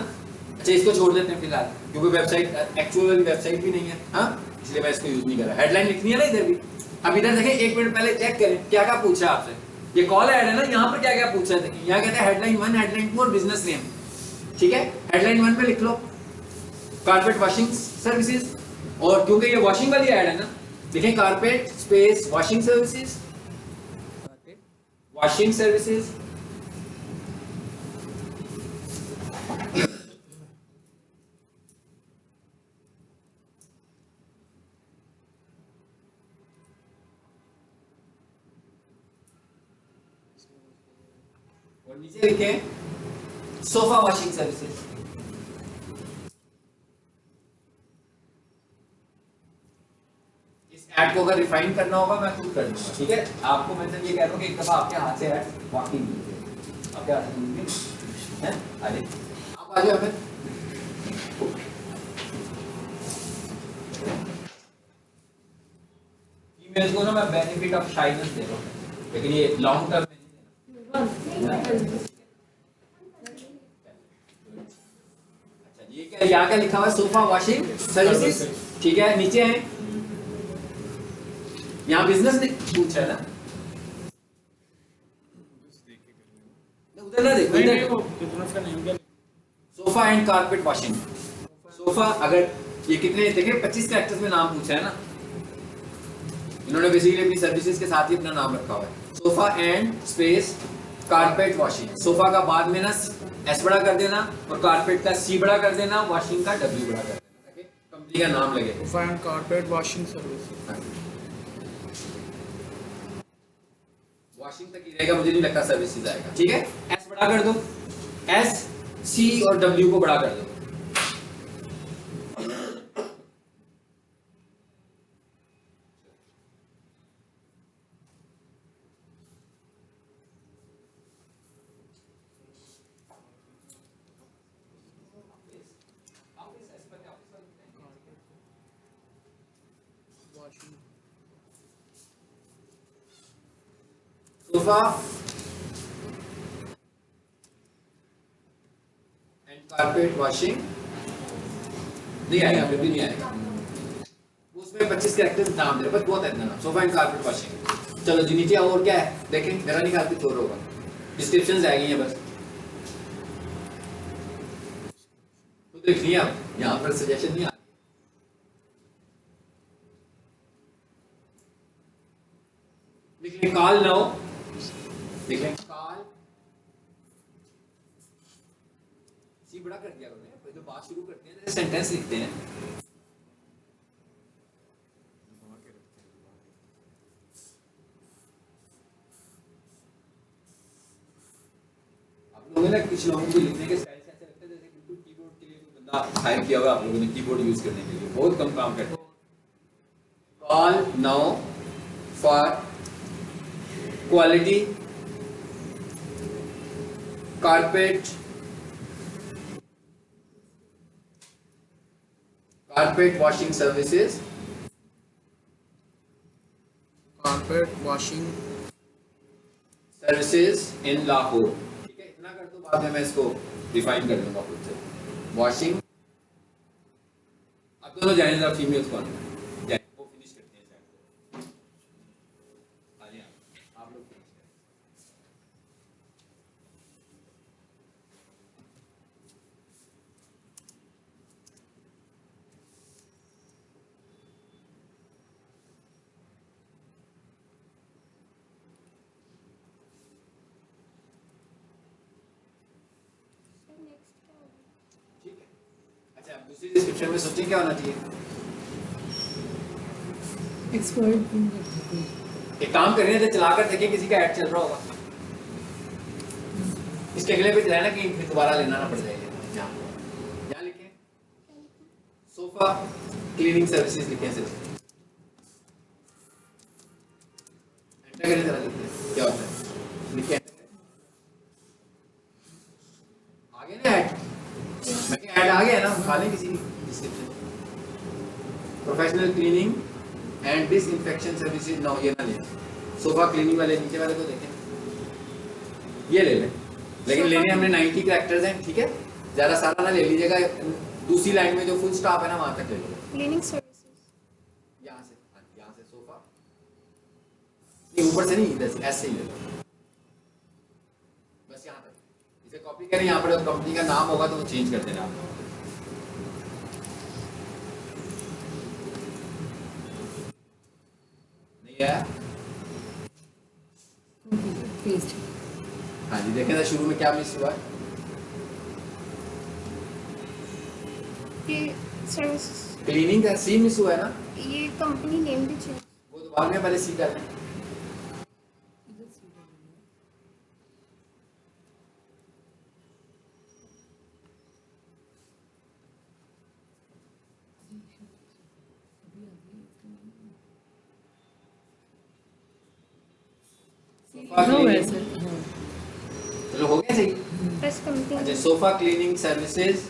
अच्छा इसको छोड़ देते हैं फिलहाल, क्योंकि वेबसाइट एक्चुअल वेबसाइट भी नहीं है, हाँ इसलिए मैं इसको यूज नहीं कर रहा। हेडलाइन लिखनी है ना इधर भी। अब इधर देखें, 1 मिनट पहले चेक करें क्या क्या पूछा है आपसे, ये कॉल ऐड है ना, यहाँ पर क्या क्या पूछा है देखिए, यहाँ कहते हैं हेडलाइन 1, हेडलाइन 2 और बिजनेस नेम, ठीक है। हेडलाइन 1 पे लिख लो कारपेट वॉशिंग सर्विसेज, और क्योंकि ये वॉशिंग वाली ऐड है ना, देखें carpet space washing services, washing services, और नीचे लिखें सोफा वॉशिंग सर्विसेज। इस ऐड को अगर रिफाइन करना होगा मैं खुद कर दूंगा, ठीक है। आपको मैं ये कह रहा हूँ कि एक दफा आपके हाथ से ऐड वाकई नहीं है, आपके हाथ से नहीं है, आइए आप आ जाओ। हमें फीमेल्स को ना मैं बेनिफिट ऑफ शाइनेस दे रहा हूँ, लेकिन ये लॉन्ग टर्म में नहीं देना। अच्छा ये क्या, यहाँ क्या लिखा हुआ है, सोफा वॉशिंग सर्विसेज, ठीक है। नीचे है यहाँ बिजनेस पूछा है ना, उधर ना देखो, इधर sofa and carpet washing. Sofa अगर ये कितने देखिए 25 कैरेक्टर्स में नाम पूछा है ना, इन्होंने बेसिकली अपनी सर्विसेज के साथ ही अपना नाम रखा हुआ है, sofa and space carpet washing. Sofa का बाद में ना एस बड़ा कर देना और कारपेट का सी बड़ा कर देना, वॉशिंग का डब्ल्यू बड़ा कर देना ताकि कंपनी का नाम लगे। Sofa and carpet washing service. Washing तक ही रहेगा, मुझे नहीं लगता सर्विसेज आएगा, ठीक है। एस बड़ा कर दो, एस सी और डब्ल्यू को बड़ा कर दो। सोफा एंड कारपेट वॉशिंग नहीं आएगा, फिर भी नहीं आएगा। उसमें 25 कैरेक्टर्स नाम दे रहे, बस बहुत है इतना नाम, सोफा एंड कारपेट वॉशिंग। चलो जी नीचे और क्या है देखें, मेरा निकाल के चोर होगा, डिस्क्रिप्शन आएगी है बस, तो देख लिया यहाँ पर सजेशन नहीं आ रही। लिख लें कॉल नाउ, लिख लें कॉल, सी बड़ा कर दिया उन्होंने, जो बात शुरू करते हैं जैसे सेंटेंस लिखते हैं। आप लोगों ने कुछ लोगों को लिखने के स्टाइल से ऐसे लगता है जैसे बिल्कुल कीबोर्ड के लिए कोई बंदा बंदा हायर किया हुआ आप लोगों ने कीबोर्ड यूज करने के लिए, बहुत कम काम करते हैं। Call now for quality carpet washing services, carpet washing services in Lahore. ठीक है, इतना कर दो, बाद में मैं इसको डिफाइन कर दूंगा खुद से। वॉशिंग, अब दोनों जाए जरा फीमेल्स कौन है, जाए वो फिनिश करते हैं साइड को। आ जाइए आप लोग फिनिश करें। ठीक है, अच्छा अब दूसरी डिस्क्रिप्शन में सोचें क्या होना चाहिए। एक्सपर्ट एक काम कर रहे हैं, चलाकर देखिए किसी का ऐड चल रहा होगा, इसके अगले पे जाए ना कि फिर दोबारा लेना ना पड़ जाएगा। यहाँ लिखें सोफा क्लीनिंग सर्विसेज, लिखें सिर्फ एंटर करें, जरा लिखें क्या होता है, लिखें आ गया ना ऐड, मैं ऐड आ गया ना, उठा लें किसी description. Professional cleaning and disinfection services, no ये ना लें, सोफा क्लीनिंग वाले नीचे वाले को देखें, ये ले लें, लेकिन लेने हमने 90 कैरेक्टर्स हैं। ठीक है, ज़्यादा सारा ना ले लीजिएगा, दूसरी लाइन में जो फुल स्टॉप है ना वहां तक ले लो। क्लीनिंग सर्विसेज यहाँ से, यहाँ से सोफा, ये ऊपर से नहीं, इधर से ऐसे ही ले लो, बस यहाँ तक। इसे कॉपी करें, यहाँ पर कंपनी का नाम होगा तो वो चेंज कर देना आप। नहीं है, पेस्ट हाँ जी, देखें था शुरू में क्या मिस हुआ है। ये सर्विसेज, क्लीनिंग का सी मिस हुआ है ना, ये कंपनी नेम भी चेंज। वो तो बाद में पहले सी कर लें। हाँ वैसे हाँ चलो हो गया सही। बस कंपनी। अच्छा, सोफा क्लीनिंग सर्विसेज,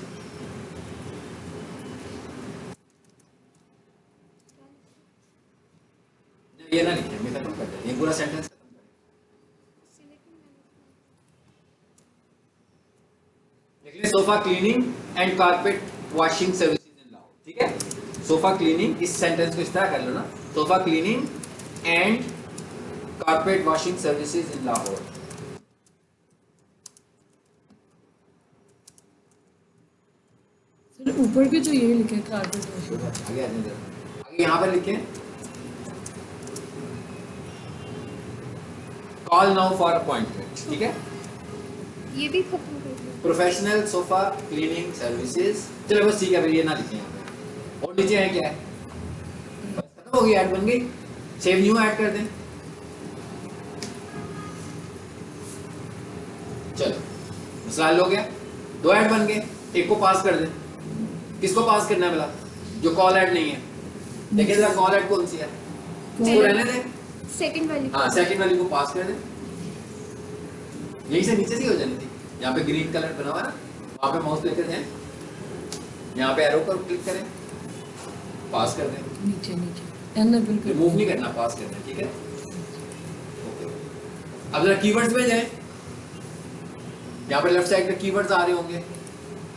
ये ना लिखे, मैं खत्म कर दे, ये पूरा सेंटेंस खत्म कर। देख ले, sofa cleaning and carpet washing services in Lahore. ठीक है, सोफा क्लीनिंग, इस सेंटेंस को इस तरह कर लो ना, sofa cleaning and carpet washing services in Lahore. Sir ऊपर भी तो यही लिखा है कारपेट वॉशिंग। आगे आगे यहाँ पर लिखें कॉल नाउ फॉर अपॉइंटमेंट। ठीक है, ये भी खत्म कर दिया। प्रोफेशनल सोफा क्लीनिंग सर्विसेज, चलो बस ठीक है, फिर ये ना लिखें यहाँ पे। और नीचे है क्या है, बस खत्म हो गई, ऐड बन गई, सेव न्यू ऐड कर दें। चलो मसला हल हो गया, 2 ऐड बन गए, एक को पास कर दें। किसको पास करना है भला, जो कॉल ऐड नहीं है। देखिए जरा कॉल ऐड कौन सी है, इसको रहने दें, सेकंड वाली। हाँ सेकंड वाली को पास कर दें। यही से नीचे से हो जानी थी, यहाँ पे ग्रीन कलर बना हुआ ना, वहाँ पे माउस लेकर जाएं, यहाँ पे एरो पर क्लिक करें, पास कर दें। नीचे नीचे एनेबल कर, रिमूव नहीं करना, पास करना है। ठीक है, ओके। अब जरा कीवर्ड्स में जाएं, यहाँ पर लेफ्ट साइड पे कीवर्ड्स आ रहे होंगे,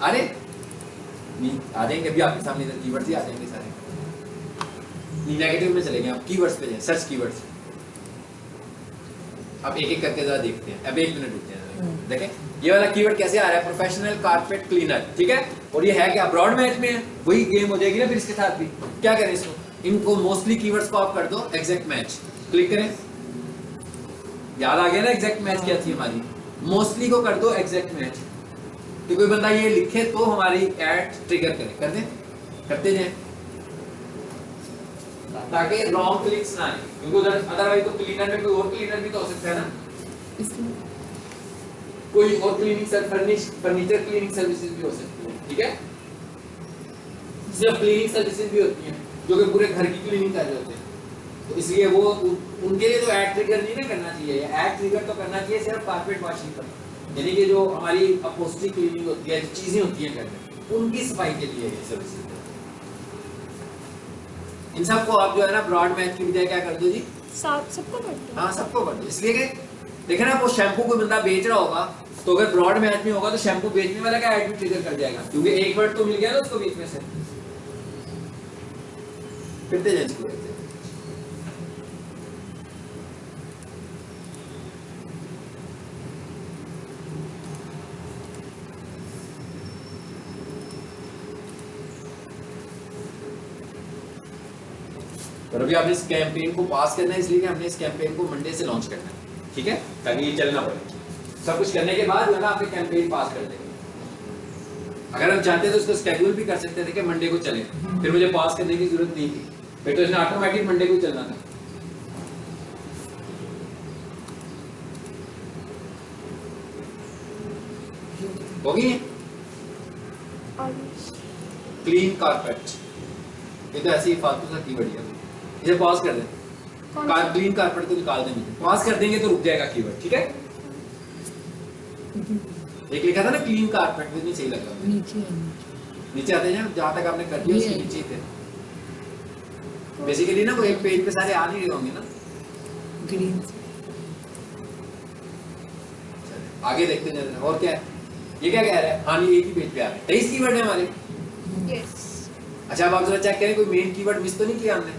आ रहे नहीं आ जाएंगे, अभी आपके सामने इधर कीवर्ड्स ही आ जाएंगे सारे। नेगेटिव में चलेंगे, आप कीवर्ड्स पे जाएं, सर्च कीवर्ड्स। अब एक एक करके जरा देखते हैं, अब 1 मिनट रुकते हैं, देखें ये वाला कीवर्ड कैसे आ रहा है, प्रोफेशनल कारपेट क्लीनर। ठीक है, और ये है क्या, ब्रॉड मैच में है, वही गेम हो जाएगी ना फिर इसके साथ भी। क्या करें इसको, इनको मोस्टली कीवर्ड्स को आप कर दो एग्जैक्ट मैच, क्लिक करें। याद आ गया ना एग्जैक्ट मैच क्या थी हमारी, मोस्टली को कर दो एग्जैक्ट मैच, तो कोई बंदा ये लिखे तो हमारी ऐड ट्रिगर करे, कर दें, करते जाए ताकि रॉन्ग क्लिक्स ना आए, क्योंकि उधर अदरवाइज तो क्लीनर में कोई और क्लीनर भी तो हो सकता है ना, इसमें कोई और क्लीनिंग फर्नीचर क्लीनिंग सर्विसेज भी हो सकती है। ठीक है, सिर्फ क्लीनिंग सर्विसेज भी होती हैं जो कि पूरे घर की क्लीनिंग कर रहे होते हैं, तो इसलिए वो उनके लिए तो ऐड ट्रिगर नहीं ना करना चाहिए, ऐड ट्रिगर तो करना चाहिए सिर्फ कारपेट वॉशिंग पर, यानी कि जो हमारी अपहोस्टरी क्लीनिंग होती है, जो चीजें होती हैं घर में उनकी सफाई के लिए ये सर्विसेज। इन सबको आप जो है ना ब्रॉड मैच की बजाय क्या कर दो जी, सबको करते हैं। हाँ सबको कर दो, इसलिए कि देखे ना वो शैम्पू कोई बंदा बेच रहा होगा तो अगर ब्रॉड मैच में होगा तो शैम्पू बेचने वाला का ऐड भी ट्रिगर कर जाएगा, क्योंकि एक वर्ड तो मिल गया ना उसको बीच में से। फिरते जाए इसको और अभी आपने इस कैंपेन को पास करना है, इसलिए कि हमने इस कैंपेन को मंडे से लॉन्च करना है, ठीक है, ताकि ये चलना पड़े। सब कुछ करने के बाद जो है ना आपने कैंपेन पास कर देंगे। अगर हम चाहते तो उसको स्केड्यूल भी कर सकते थे कि मंडे को चले, फिर मुझे पास करने की जरूरत नहीं थी, फिर तो इसने ऑटोमेटिक मंडे को चलना था। होगी और क्लीन कारपेट, ये तो ऐसे ही फालतू सा कीवर्ड है, इसे पास कर दें। कौन सा? क्लीन कारपेट को निकाल देंगे, पास कर देंगे तो रुक जाएगा कीवर्ड, ठीक है। एक लिखा था ना क्लीन कारपेट, मुझे नहीं सही लगा, नीचे आते हैं जहाँ तक आपने कर दिया उसके नीचे थे। बेसिकली ना वो एक पेज पे सारे आ नहीं रहे होंगे ना, ग्रीन आगे देखते हैं और क्या है, ये क्या कह रहा है, हाँ ये एक ही पेज पे आ रहे हैं, 23 कीवर्ड है हमारे। यस। अच्छा अब आप जरा चेक करें कोई मेन कीवर्ड मिस तो नहीं किया हमने,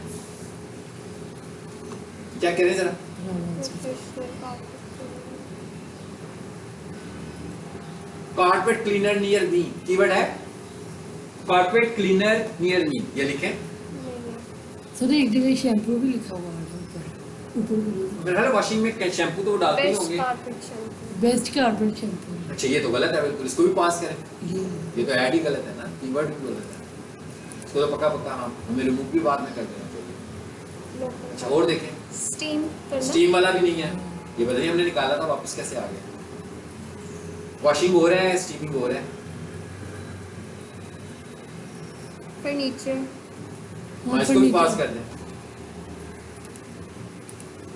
चेक करें जरा। Carpet cleaner near me keyword है, कारपेट क्लीनर नियर मी, ये लिखें। सर एक जगह शैम्पू भी लिखा हुआ है ऊपर मेरे ख्याल वॉशिंग में शैम्पू तो वो डालते ही बेस्ट होंगे। Carpet shampoo. Best carpet shampoo अच्छा ये तो गलत है बिल्कुल, इसको भी पास करें, ये ये तो ऐड ही गलत है ना, कीवर्ड भी गलत है, इसको तो पक्का पक्का हम हमें रिमूव भी बाद में कर देना चाहिए। अच्छा और देखें, स्टीम करना। स्टीम वाला भी नहीं है, ये बताइए हमने निकाला था वापस कैसे आ गया, वॉशिंग हो रहा है स्टीमिंग हो रहा है। फिर नीचे हाँ इसको भी पास कर दें,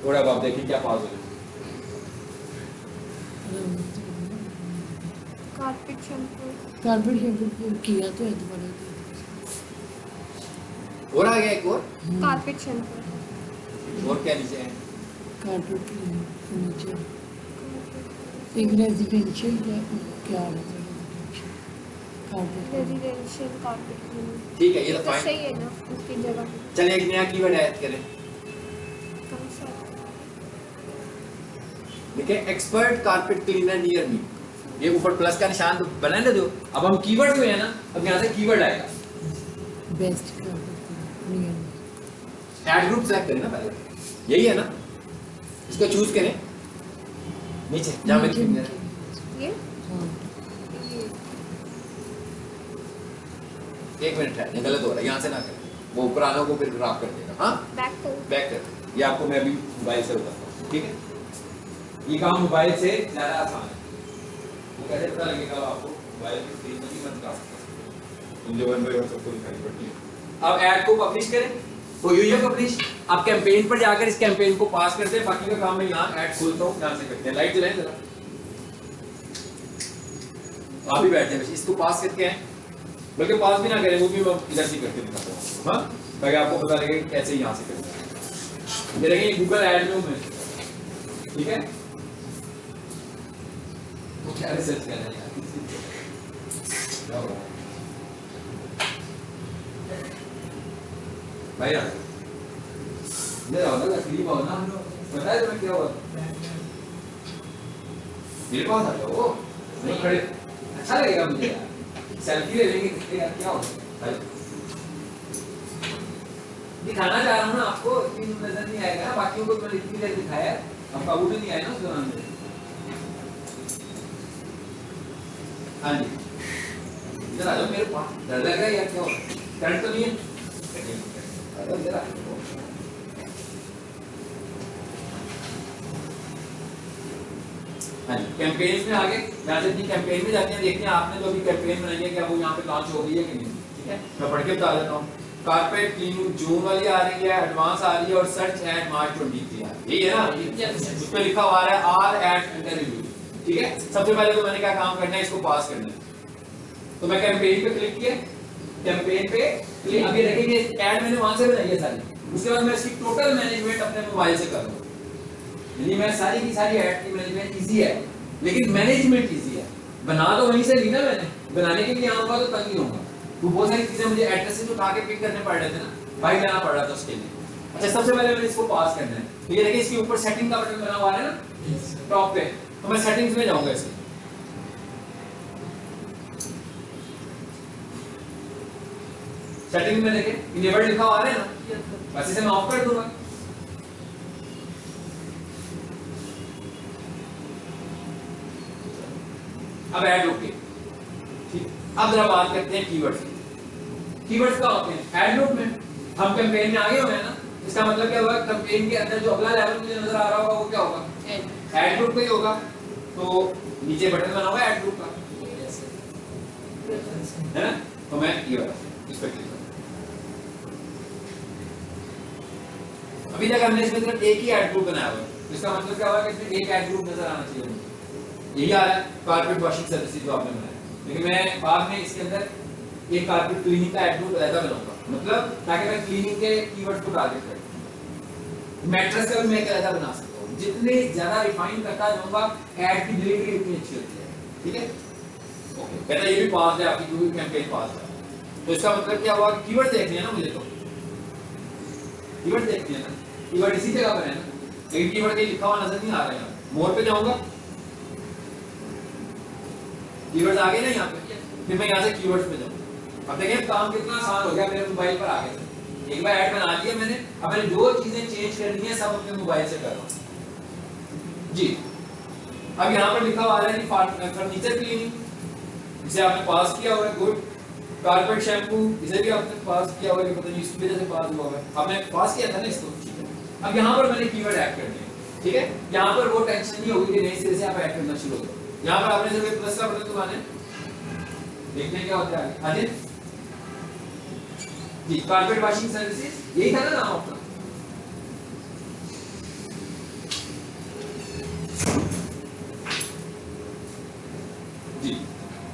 थोड़ा आप देखिए क्या पास हो रहा है। Carpet shampoo. कारपेट शैम्पू किया तो है दोबारा और आ गया एक और कारपेट शैम्पू। और क्या नीचे है, कारपेट नीचे एक रेजिडेंशियल क्या कारपेट रेजिडेंशियल कारपेट क्लीनिंग। ठीक है ये तो तो फाइन। सही है ना उसकी जगह। चलिए एक नया कीवर्ड ऐड करें, कौन सा? देखिए expert carpet cleaner near me, ये ऊपर प्लस का निशान तो बना है ना जो, अब हम कीवर्ड जो है ना अब यहाँ से कीवर्ड आएगा, best carpet near add group select करें ना पहले, यही है ना, इसको चूज करें नीचे जहाँ मेरी फिंगर है, ये हाँ ये एक मिनट है ये गलत हो रहा है, यहाँ से ना करें, वो ऊपर आना को फिर खराब कर देगा। हाँ बैक करो। बैक कर, ये आपको मैं अभी मोबाइल से बताता हूँ, ठीक है, ये काम मोबाइल से ज्यादा आसान है, वो कैसे पता लगेगा आपको, मोबाइल की स्क्रीन में नहीं बंद कर सकते, तुम जो 1 बाय 1 सबको दिखाई पड़ती है। अब ऐड को पब्लिश करें, तो यही है पब्लिश, आप कैंपेन पर जाकर इस कैंपेन को पास करते हैं, बाकी का काम मैं यहाँ ऐड खोलता हूँ, यहाँ से करते हैं, लाइट जलाएं जरा, आप भी बैठ जाए, इसको पास करके आए, बल्कि पास भी ना करें, वो भी मैं इधर से करके दिखाता हूँ, हाँ ताकि आपको पता लगे कि कैसे यहाँ से करना है। ये देखिए गूगल ऐड में हूँ मैं, ठीक है, वो क्या रिसर्च कर रहे हैं यार, क्या हो रहा है भाई यार, इधर आओ ना, करीब आओ ना, पता है तुम्हें क्या हुआ, मेरे पास आ जाओ, नहीं खड़े, अच्छा लगेगा मुझे यार, सेल्फी ले लेंगे कितने यार, क्या हो दिखाना चाह रहा हूँ ना आपको, इतनी नजर नहीं आएगा ना, बाकियों को मैंने इतनी देर दिखाया, अब काबू भी नहीं आया ना उस दौरान में। हाँ जी इधर आ जाओ मेरे पास, डर लग रहा है यार, क्या हो करंट तो नहीं है, इधर आ जाओ। हाँ जी कैंपेन में आगे यहाँ से कैंपेन में जाते हैं, देखते हैं आपने जो अभी कैंपेन बनाई है क्या वो यहाँ पे लॉन्च हो गई है कि नहीं, ठीक है, मैं पढ़ के बता देता हूँ। कारपेट क्लीनिंग जून वाली आ रही है, एडवांस आ रही है और सर्च एट मार्च 23 आ रही है, यही है ना? उसमें लिखा हुआ है आर एट अंडर रिव्यू, ठीक है। सबसे पहले तो मैंने क्या काम करना है, इसको पास करना है। तो मैं कैंपेन पे क्लिक किया, कैंपेन पे क्लिक, अभी देखेंगे ऐड मैंने वहां से बनाई है सारी, उसके बाद मैं इसकी टोटल मैनेजमेंट अपने मोबाइल से कर लूँ। यानी मैं सारी की सारी ऐड की मैनेजमेंट इजी है, लेकिन मैनेजमेंट इजी है। बना तो वहीं से ली ना मैंने, बनाने के लिए आऊंगा तो तंग ही होऊंगा, तो बहुत सारी चीजें मुझे एड्रेसेस उठा के पिक करने पड़ रहे थे ना, बाइक लाना पड़ रहा था उसके लिए। अच्छा, सबसे पहले मैंने इसको पास करना है, तो ये देखिए इसके ऊपर सेटिंग का बटन बना हुआ है ना टॉप पे, तो मैं सेटिंग्स में जाऊंगा इसके। सेटिंग में देखें इनेबल लिखा हुआ है ना, बस इसे मैं ऑफ कर दूंगा। अब ऐड ओके, ठीक। अब जरा बात करते हैं कीवर्ड्स की। कीवर्ड्स का होते हैं ऐड ग्रुप में, हम कैंपेन में आगे हुए हैं ना, इसका मतलब क्या होगा, कैंपेन के अंदर जो अगला लेवल मुझे नजर आ रहा होगा वो क्या होगा, ऐड ग्रुप का ही होगा। तो नीचे बटन बना हुआ है ऐड ग्रुप का, है ना? तो मैं ये वाला इस पर क्लिक करूं। अभी तक हमने इसमें सिर्फ एक ही ऐड ग्रुप बनाया हुआ है, इसका मतलब क्या होगा कि इसमें एक ऐड ग्रुप नजर आना चाहिए, यही आ रहा है कारपेट वॉशिंग सर्विसेज जो आपने बनाया। लेकिन मैं बाद में इसके अंदर एक कारपेट क्लीनिंग का ऐड ग्रुप अलग बनाऊंगा, मतलब ताकि मैं क्लीनिंग के कीवर्ड्स को टारगेट करूं। मैट्रेस का भी मैं अलग बना सकता हूं, जितने ज्यादा रिफाइन करता जाऊंगा ऐड की डिलीवरी उतनी अच्छी होती है, ठीक है। ओके, कहता है ये भी पास है आपकी, क्योंकि कैंपेन पास है। तो इसका मतलब क्या हुआ, कीवर्ड देखने हैं ना मुझे, तो कीवर्ड देखते हैं ना, कीवर्ड इसी जगह पर है ना, लेकिन कीवर्ड के लिखा हुआ नजर नहीं आ रहा है। मोर पे जाऊंगा, कीवर्ड्स आ गए ना यहाँ पे, फिर मैं यहाँ से कीवर्ड्स पे जाऊँ। अब देखिए काम कितना आसान हो गया, मेरे मोबाइल पर आ गया। एक बार ऐड बना दिया मैंने, अब मैंने जो चीजें चेंज करनी है सब अपने मोबाइल से कर रहा हूँ जी। अब यहाँ पर लिखा हुआ है कि फर्नीचर क्लीनिंग, इसे आपने पास किया हुआ है, गुड। कारपेट शैम्पू, इसे भी आपने पास किया हुआ है, पता नहीं इसकी वजह से पास हुआ है, अब मैं पास किया था ना इसको, ठीक है। अब यहाँ पर मैंने कीवर्ड ऐड कर दिया, ठीक है। यहाँ पर वो टेंशन नहीं होगी कि नई सिरे से आप ऐड करना शुरू हो गए। यहाँ पर आपने जब प्लस का बटन दबाना है, देखते हैं क्या होता है आगे जी। कारपेट वॉशिंग सर्विसेज, यही था ना नाम आपका, जी।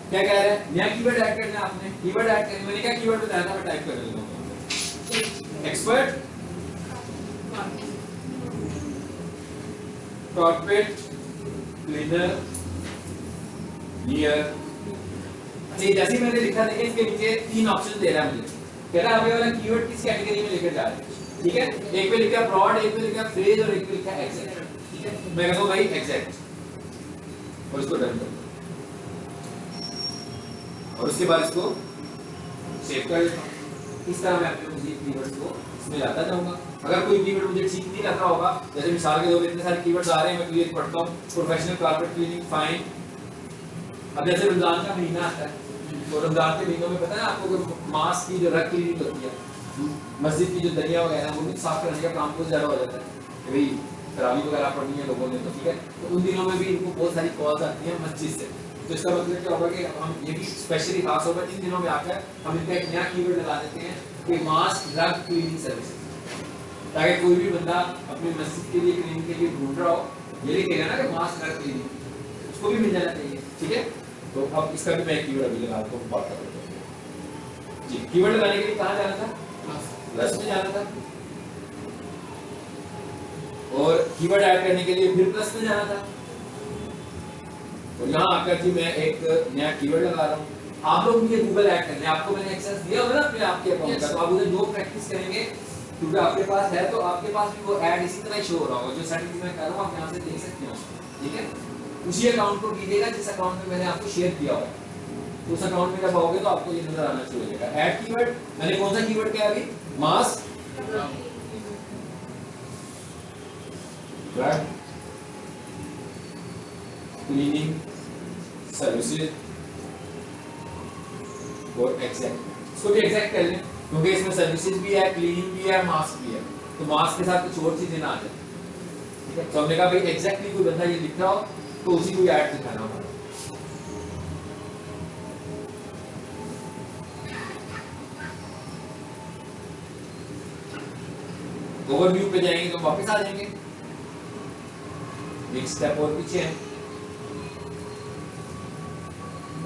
क्या कह रहे हैं, नया कीवर्ड ऐड करना है आपने, कीवर्ड ऐड करना, मैंने क्या कीवर्ड बताया था, मैं टाइप कर देता हूं, एक्सपर्ट कारपेट क्लीनर नियर। अच्छा, जैसे मैंने लिखा, देखिए इसके नीचे 3 ऑप्शन दे रहा है मुझे, कह रहा है आप ये वाला कीवर्ड किस कैटेगरी में लेकर जा रहे हैं, ठीक है। एक पे लिखा ब्रॉड, एक पे लिखा फ्रेज और एक पे लिखा एग्जैक्ट, ठीक है। मैं कहता हूं भाई एग्जैक्ट और इसको डन कर दो, और उसके बाद इसको सेव कर देता हूं। इस तरह मैं अपने मुझे कीवर्ड्स को इसमें लाता जाऊंगा। अगर कोई कीवर्ड मुझे ठीक नहीं लग रहा होगा, जैसे मिसाल के तौर पे इतने सारे कीवर्ड्स आ रहे हैं, मैं क्लियर पढ़ता हूं, प्रोफेशनल कारपेट क्लीनिंग फाइन। अब जैसे रमजान का महीना आता है, तो रमजान के महीनों में पता है आपको कि मास्क की जो रग क्लीनिंग होती है, मस्जिद की जो दरिया वगैरह वो भी साफ करने का काम बहुत ज्यादा हो जाता है, भाई तरावी वगैरह पढ़नी है लोगों ने, तो ठीक है। तो उन दिनों में भी इनको बहुत सारी कॉल्स आती हैं मस्जिद से, तो इसका मतलब क्या होगा कि हम ये भी स्पेशली खास होगा इन दिनों में आकर हम इनका एक नया कीवर्ड लगा देते हैं कि मास्क रग क्लीनिंग सर्विस, ताकि कोई भी बंदा अपनी मस्जिद के लिए क्लीनिंग के लिए ढूंढ रहा हो, ये लिखेगा ना कि मास्क रग क्लीनिंग, उसको भी मिल जाना चाहिए, ठीक है। तो अब इसका भी मैं कीवर्ड अभी लगा आपको बात कर रहा हूं जी। कीवर्ड लगाने के लिए कहां जाना था, प्लस में जाना था, और कीवर्ड ऐड करने के लिए फिर प्लस में जाना था, और यहाँ आकर जी मैं एक नया कीवर्ड लगा रहा हूँ। आप लोग मुझे गूगल ऐड करने, आपको मैंने एक्सेस दिया होगा ना अपने आपके अकाउंट का, तो आप उधर जो प्रैक्टिस करेंगे, क्योंकि आपके पास है तो आपके पास भी वो ऐड इसी तरह शो हो रहा होगा, जो सेटिंग मैं कर रहा हूँ आप यहाँ से देख सकते हो, ठीक है। उसी अकाउंट को कीजिएगा जिस अकाउंट में मैंने आपको शेयर किया हुआ है, तो उस अकाउंट में जब आओगे तो आपको ये नजर आना शुरू हो जाएगा। ऐड कीवर्ड, मैंने कौन सा कीवर्ड किया अभी, मास्क रग क्लीनिंग सर्विसेज और एग्जैक्ट, इसको भी एग्जैक्ट कर लें क्योंकि इसमें सर्विसेज भी है, क्लीनिंग भी है, मास्क भी है, तो मास्क के साथ कुछ और चीजें ना आ जाए, ठीक है। तो हमने कहा भाई एग्जैक्टली कोई बंदा ये लिख रहा हो तो उसी को ऐड दिखाना होगा। ओवरव्यू पे जाएंगे तो वापस आ जाएंगे, एक स्टेप और पीछे है।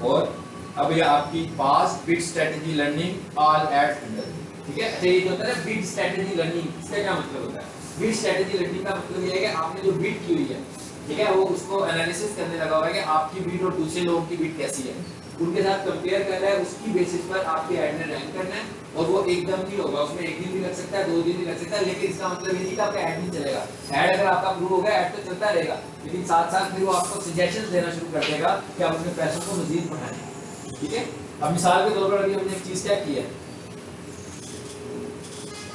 और अब ये आपकी पास bid strategy learning all at under, ठीक है। अच्छा ये जो होता है बिट स्ट्रेटजी लर्निंग, इसका क्या मतलब होता है? बिट स्ट्रेटजी लर्निंग का मतलब ये है कि आपने जो बिट की हुई है, ठीक है, वो उसको एनालिसिस करने लगा हुआ है कि आपकी बीट और दूसरे लोगों की बीट कैसी है, उनके साथ कंपेयर कर रहा है, उसकी बेसिस पर आपके ऐड में रैंक करना है। और वो एकदम नहीं होगा, उसमें एक दिन भी लग सकता है, 2 दिन भी लग सकता है, लेकिन इसका मतलब ये नहीं कि आपका ऐड नहीं चलेगा। ऐड अगर आपका अप्रूव हो गया, ऐड तो चलता रहेगा, लेकिन साथ साथ फिर वो आपको सजेशंस देना शुरू कर देगा कि आप अपने पैसों को मजीद बढ़ाएं, ठीक है। अब मिसाल के तौर पर अभी हमने एक चीज क्या की है,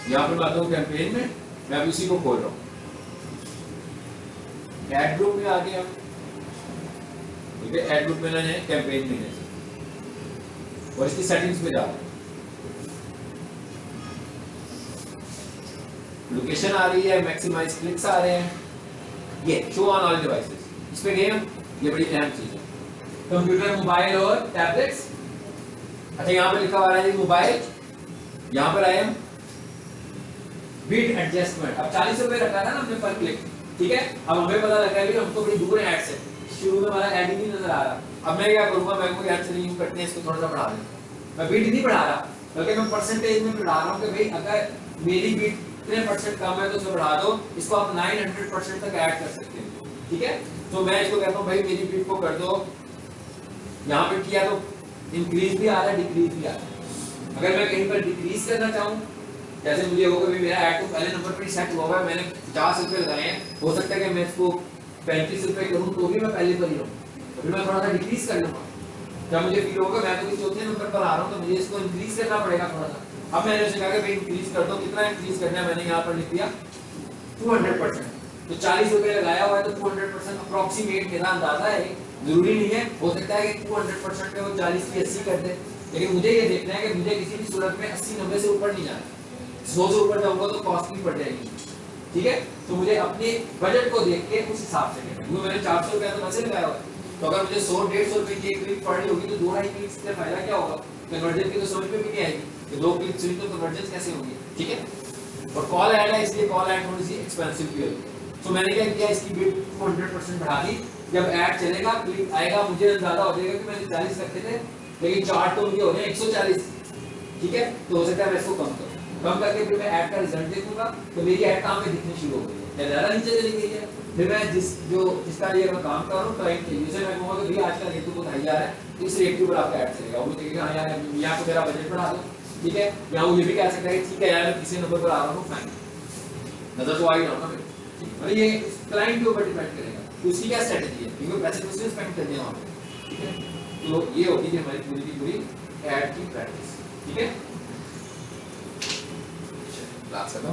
यहाँ पर मैं आता हूँ कैंपेन में, मैं अभी उसी को खोल रहा हूँ, ऐड ग्रुप में आ गया, ठीक है। ऐड ग्रुप में मैंने कैंपेन मैनेजर और इसकी सेटिंग्स में जा रहा हूं, लोकेशन आ रही है, मैक्सिमाइज क्लिक्स आ रहे हैं, ये शो ऑन ऑल डिवाइसेस, इस पे गए हम, ये बड़ी अहम चीज है। कंप्यूटर, मोबाइल और टैबलेट्स। अच्छा यहाँ पे लिखा हुआ है मोबाइल, यहाँ पर आए हम बीट एडजस्टमेंट, अब 40 रुपए रखा था ना हमने पर क्लिक, ठीक है। अब हमें पता लगा है कि हमको बड़ी दूर है ऐड से, शुरू में हमारा ऐड ही नहीं नजर आ रहा। अब मैं क्या करूंगा, मैं कोई ऐड से यूज करते हैं, इसको थोड़ा सा बढ़ा दें। मैं बीट नहीं बढ़ा रहा, बल्कि मैं परसेंटेज में बढ़ा रहा हूं कि भाई अगर मेरी बीट 3% कम है तो उसे बढ़ा दो, इसको आप 900% तक ऐड कर सकते हैं, ठीक है। तो मैं इसको कहता हूं भाई मेरी बीट को कर दो, यहां पे किया तो इंक्रीज भी आ रहा है, डिक्रीज भी आ रहा है। अगर मैं कहीं पर डिक्रीज करना चाहूं, जैसे मुझे होगा भी मेरा ऐड तो पहले नंबर पर ही सेट हुआ है, मैंने 50 रुपए लगाए हैं, हो सकता है कि मैं इसको 35 रुपए करूं तो भी मैं पहले पर ही रहूं, तो फिर मैं थोड़ा सा डिक्रीज कर लूंगा। जब मुझे फील होगा मैं तो चौथे नंबर पर आ रहा हूं, तो मुझे इसको इंक्रीज करना पड़ेगा थोड़ा सा। अब मैंने उसे कहा कि भाई इंक्रीज कर दो, कितना इंक्रीज करना है, मैंने यहाँ पर लिख दिया 200%। तो 40 रुपए लगाया हुआ है तो 200% अप्रोक्सीमेट मेरा अंदाजा है, जरूरी नहीं है, हो सकता है कि 200% पे वो 40 की 80 कर दे, लेकिन मुझे ये देखना है कि मुझे किसी भी सूरत में 80-90 से ऊपर नहीं जाना। 100 से ऊपर जाऊंगा तो कॉस्टली पड़ जाएगी, ठीक है। तो मुझे अपने बजट को देख के उस हिसाब से करना है। मैंने 400 रुपया तो वैसे लगाया हुआ है, तो अगर मुझे 100-150 रुपए की एक क्लिक पड़ी होगी तो 2-2.5 क्लिक से फायदा क्या होगा, कन्वर्जन की तो समझ में भी नहीं आएगी कि 2 क्लिक हुई तो कन्वर्जन कैसे होगी, ठीक है। और कॉल ऐड है, इसलिए कॉल ऐड थोड़ी सी एक्सपेंसिव भी होगी। तो मैंने क्या किया, इसकी बिट 100% बढ़ा दी। जब ऐड चलेगा, क्लिक आएगा, मुझे अंदाजा हो जाएगा कि मैंने 40 रखे थे, लेकिन चार्ट तो मुझे हो रहे हैं 140, ठीक है। तो हो सकता है मैं इसको कम करके फिर मैं ऐड का रिजल्ट देखूंगा, तो मेरी ऐड कहां पे दिखनी शुरू हो गई है, ज्यादा नीचे चली गई है। फिर मैं जिसका लिए मैं काम कर रहा हूँ क्लाइंट के लिए, उसे मैं कहूँगा कि भैया आज का रेट तो बहुत हाई आ रहा है, तो इस रेट के ऊपर आपका ऐड चलेगा। वो देखेगा हाँ यार यहाँ पे मेरा बजट बढ़ा दो, ठीक है। या वो ये भी कह सकता है ठीक है यार किसी नंबर पर आ रहा हूँ, फाइन, नजर तो आ ही रहा हूँ ना, मतलब ये क्लाइंट के ऊपर डिपेंड करेगा कि उसकी क्या स्ट्रेटजी है, क्योंकि पैसे तो उसने स्पेंड करने हैं वहाँ पे, ठीक है। तो ये होगी थी हमारी पूरी की पूरी ऐड की प्रैक्टिस, ठीक है। क्लास खत्म।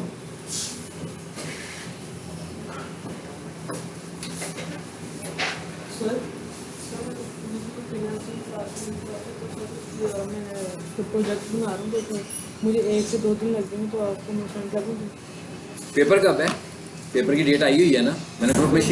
सर मैं प्रोजेक्ट बना रहा हूँ तो मुझे 1 से 2 दिन लग जाएंगे, तो आपको मैं सेंड कर दूँगी। पेपर कब है? पेपर की डेट आई हुई है ना, मैंने ग्रुप में